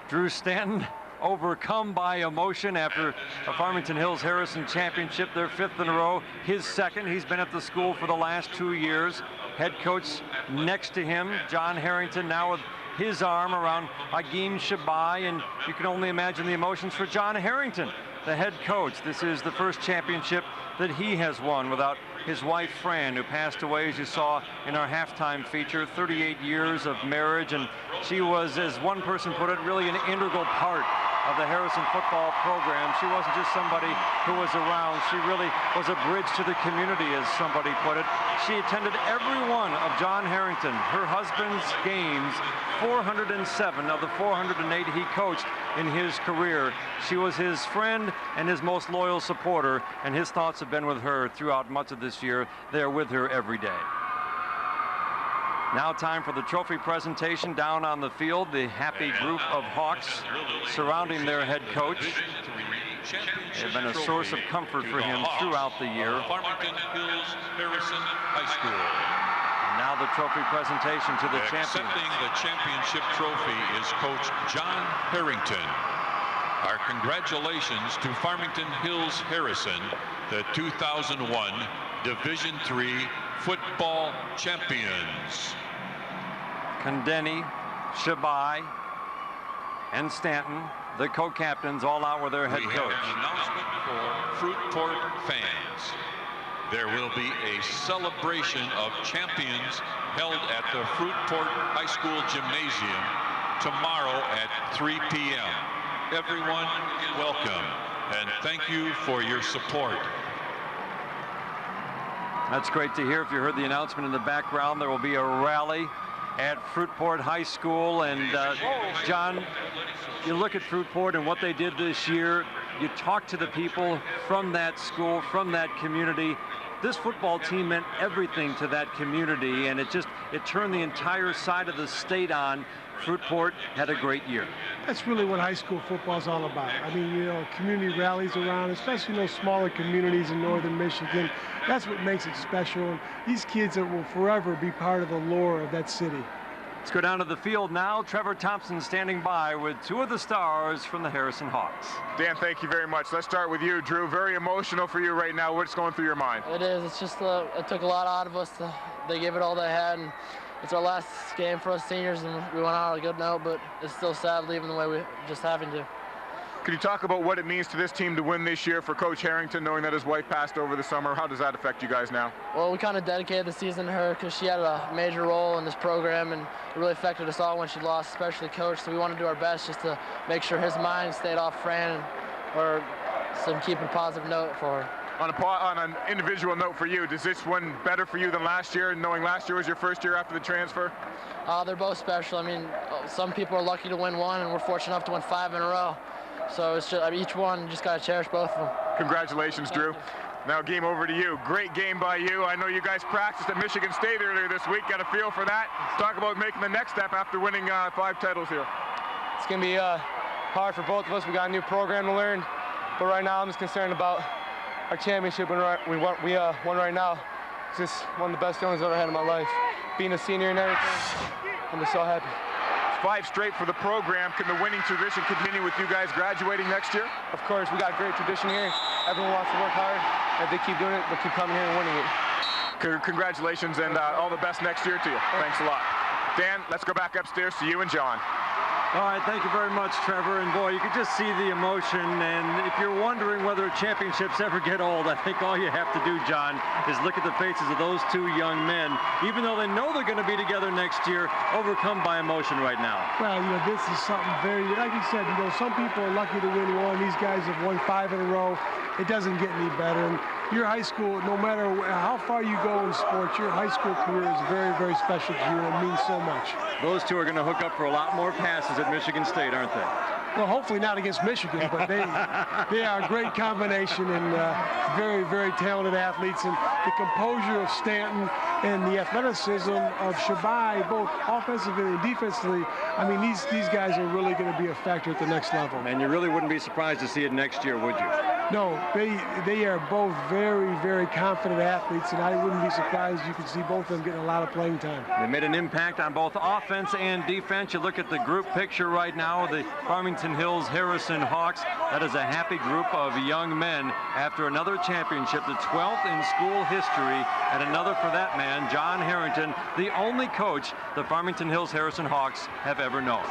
Drew Stanton overcome by emotion after a Farmington Hills Harrison championship, their 5th in a row, his 2nd. He's been at the school for the last 2 years. Head coach next to him, John Harrington, now with his arm around Agim Shabai, and you can only imagine the emotions for John Harrington, the head coach. This is the first championship that he has won without his wife Fran, who passed away, as you saw in our halftime feature. 38 years of marriage, and she was, as one person put it, really an integral part of the Harrison football program. She wasn't just somebody who was around. She really was a bridge to the community, as somebody put it. She attended every one of John Harrington, her husband's games, 407 of the 408 he coached in his career. She was his friend and his most loyal supporter, and his thoughts have been with her throughout much of this year. They are with her every day. Now time for the trophy presentation down on the field. The happy group of Hawks surrounding their head coach. They've been a source of comfort for him throughout the year. Farmington Hills Harrison High School. And now the trophy presentation to the champions. Accepting the championship trophy is Coach John Harrington. Our congratulations to Farmington Hills Harrison, the 2001 Division III football champions. Condeni, Shabai, and Stanton, the co-captains, all out with their head coach. An announcement for Fruitport fans. There will be a celebration of champions held at the Fruitport High School Gymnasium tomorrow at 3 p.m. Everyone, welcome, and thank you for your support. That's great to hear. If you heard the announcement in the background, there will be a rally at Fruitport High School. And John, you look at Fruitport and what they did this year. You talk to the people from that school, from that community. This football team meant everything to that community, and it turned the entire side of the state on. Fruitport had a great year. That's really what high school football is all about. I mean, you know, community rallies around, especially in those smaller communities in northern Michigan. That's what makes it special. And these kids that will forever be part of the lore of that city. Let's go down to the field now. Trevor Thompson standing by with two of the stars from the Harrison Hawks. Dan, thank you very much. Let's start with you, Drew. Very emotional for you right now. What's going through your mind? It is. It's just it took a lot out of us. They gave it all they had, and it's our last game for us seniors, and we went out on a good note, but it's still sad leaving the way we just having to. Could you talk about what it means to this team to win this year for Coach Harrington, knowing that his wife passed over the summer? How does that affect you guys now? Well, we kind of dedicated the season to her because she had a major role in this program, and it really affected us all when she lost, especially Coach. So we want to do our best just to make sure his mind stayed off Fran, or some keep a positive note for her. On an individual note for you, does this one better for you than last year, knowing last year was your first year after the transfer? They're both special. I mean, some people are lucky to win one, and we're fortunate enough to win 5 in a row. So it's just, I mean, each one, just got to cherish both of them. Congratulations, Drew. Now game over to you. Great game by you. I know you guys practiced at Michigan State earlier this week. Got a feel for that. Talk about making the next step after winning 5 titles here. It's going to be hard for both of us. We got a new program to learn. But right now I'm just concerned about our championship we won right now. It's just one of the best feelings I've ever had in my life. Being a senior and everything, I'm just so happy. 5 straight for the program. Can the winning tradition continue with you guys graduating next year? Of course, we got a great tradition here. Everyone wants to work hard. If they keep doing it, they'll keep coming here and winning it. Congratulations, and all the best next year to you. Thanks a lot. Dan, let's go back upstairs to you and John. All right, thank you very much, Trevor. And boy, you could just see the emotion. And if you're wondering whether championships ever get old, I think all you have to do, John, is look at the faces of those two young men, even though they know they're going to be together next year, overcome by emotion right now. Well, you know, this is something very, like you said, you know, some people are lucky to win one. These guys have won 5 in a row. It doesn't get any better. And your high school, no matter how far you go in sports, your high school career is very, very special to you, and it means so much. Those two are going to hook up for a lot more passes at Michigan State, aren't they? Well, hopefully not against Michigan, but they are a great combination and very, very talented athletes. And the composure of Stanton and the athleticism of Shabai, both offensively and defensively, I mean, these guys are really going to be a factor at the next level. And you really wouldn't be surprised to see it next year, would you? No, they are both very, very confident athletes, and I wouldn't be surprised you could see both of them getting a lot of playing time. They made an impact on both offense and defense. You look at the group picture right now, the Farmington Hills Harrison Hawks. That is a happy group of young men after another championship, the 12th in school history, and another for that man, John Harrington, the only coach the Farmington Hills Harrison Hawks have ever known.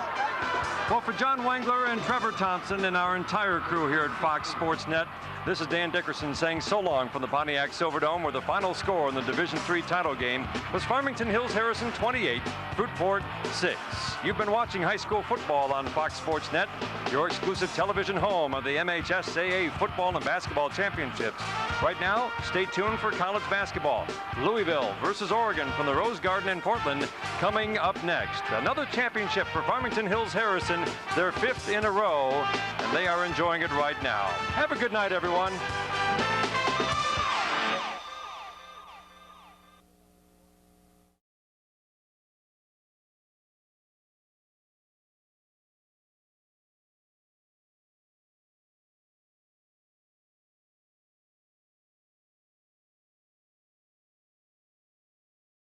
Well, for John Wengler and Trevor Thompson and our entire crew here at Fox Sports Net, this is Dan Dickerson saying so long from the Pontiac Silverdome, where the final score in the Division III title game was Farmington Hills Harrison 28, Fruitport 6. You've been watching high school football on Fox Sports Net, your exclusive television home of the MHSAA football and basketball championships. Right now, stay tuned for college basketball. Louisville versus Oregon from the Rose Garden in Portland coming up next. Another championship for Farmington Hills Harrison, their 5th in a row, and they are enjoying it right now. Have a good night, everyone.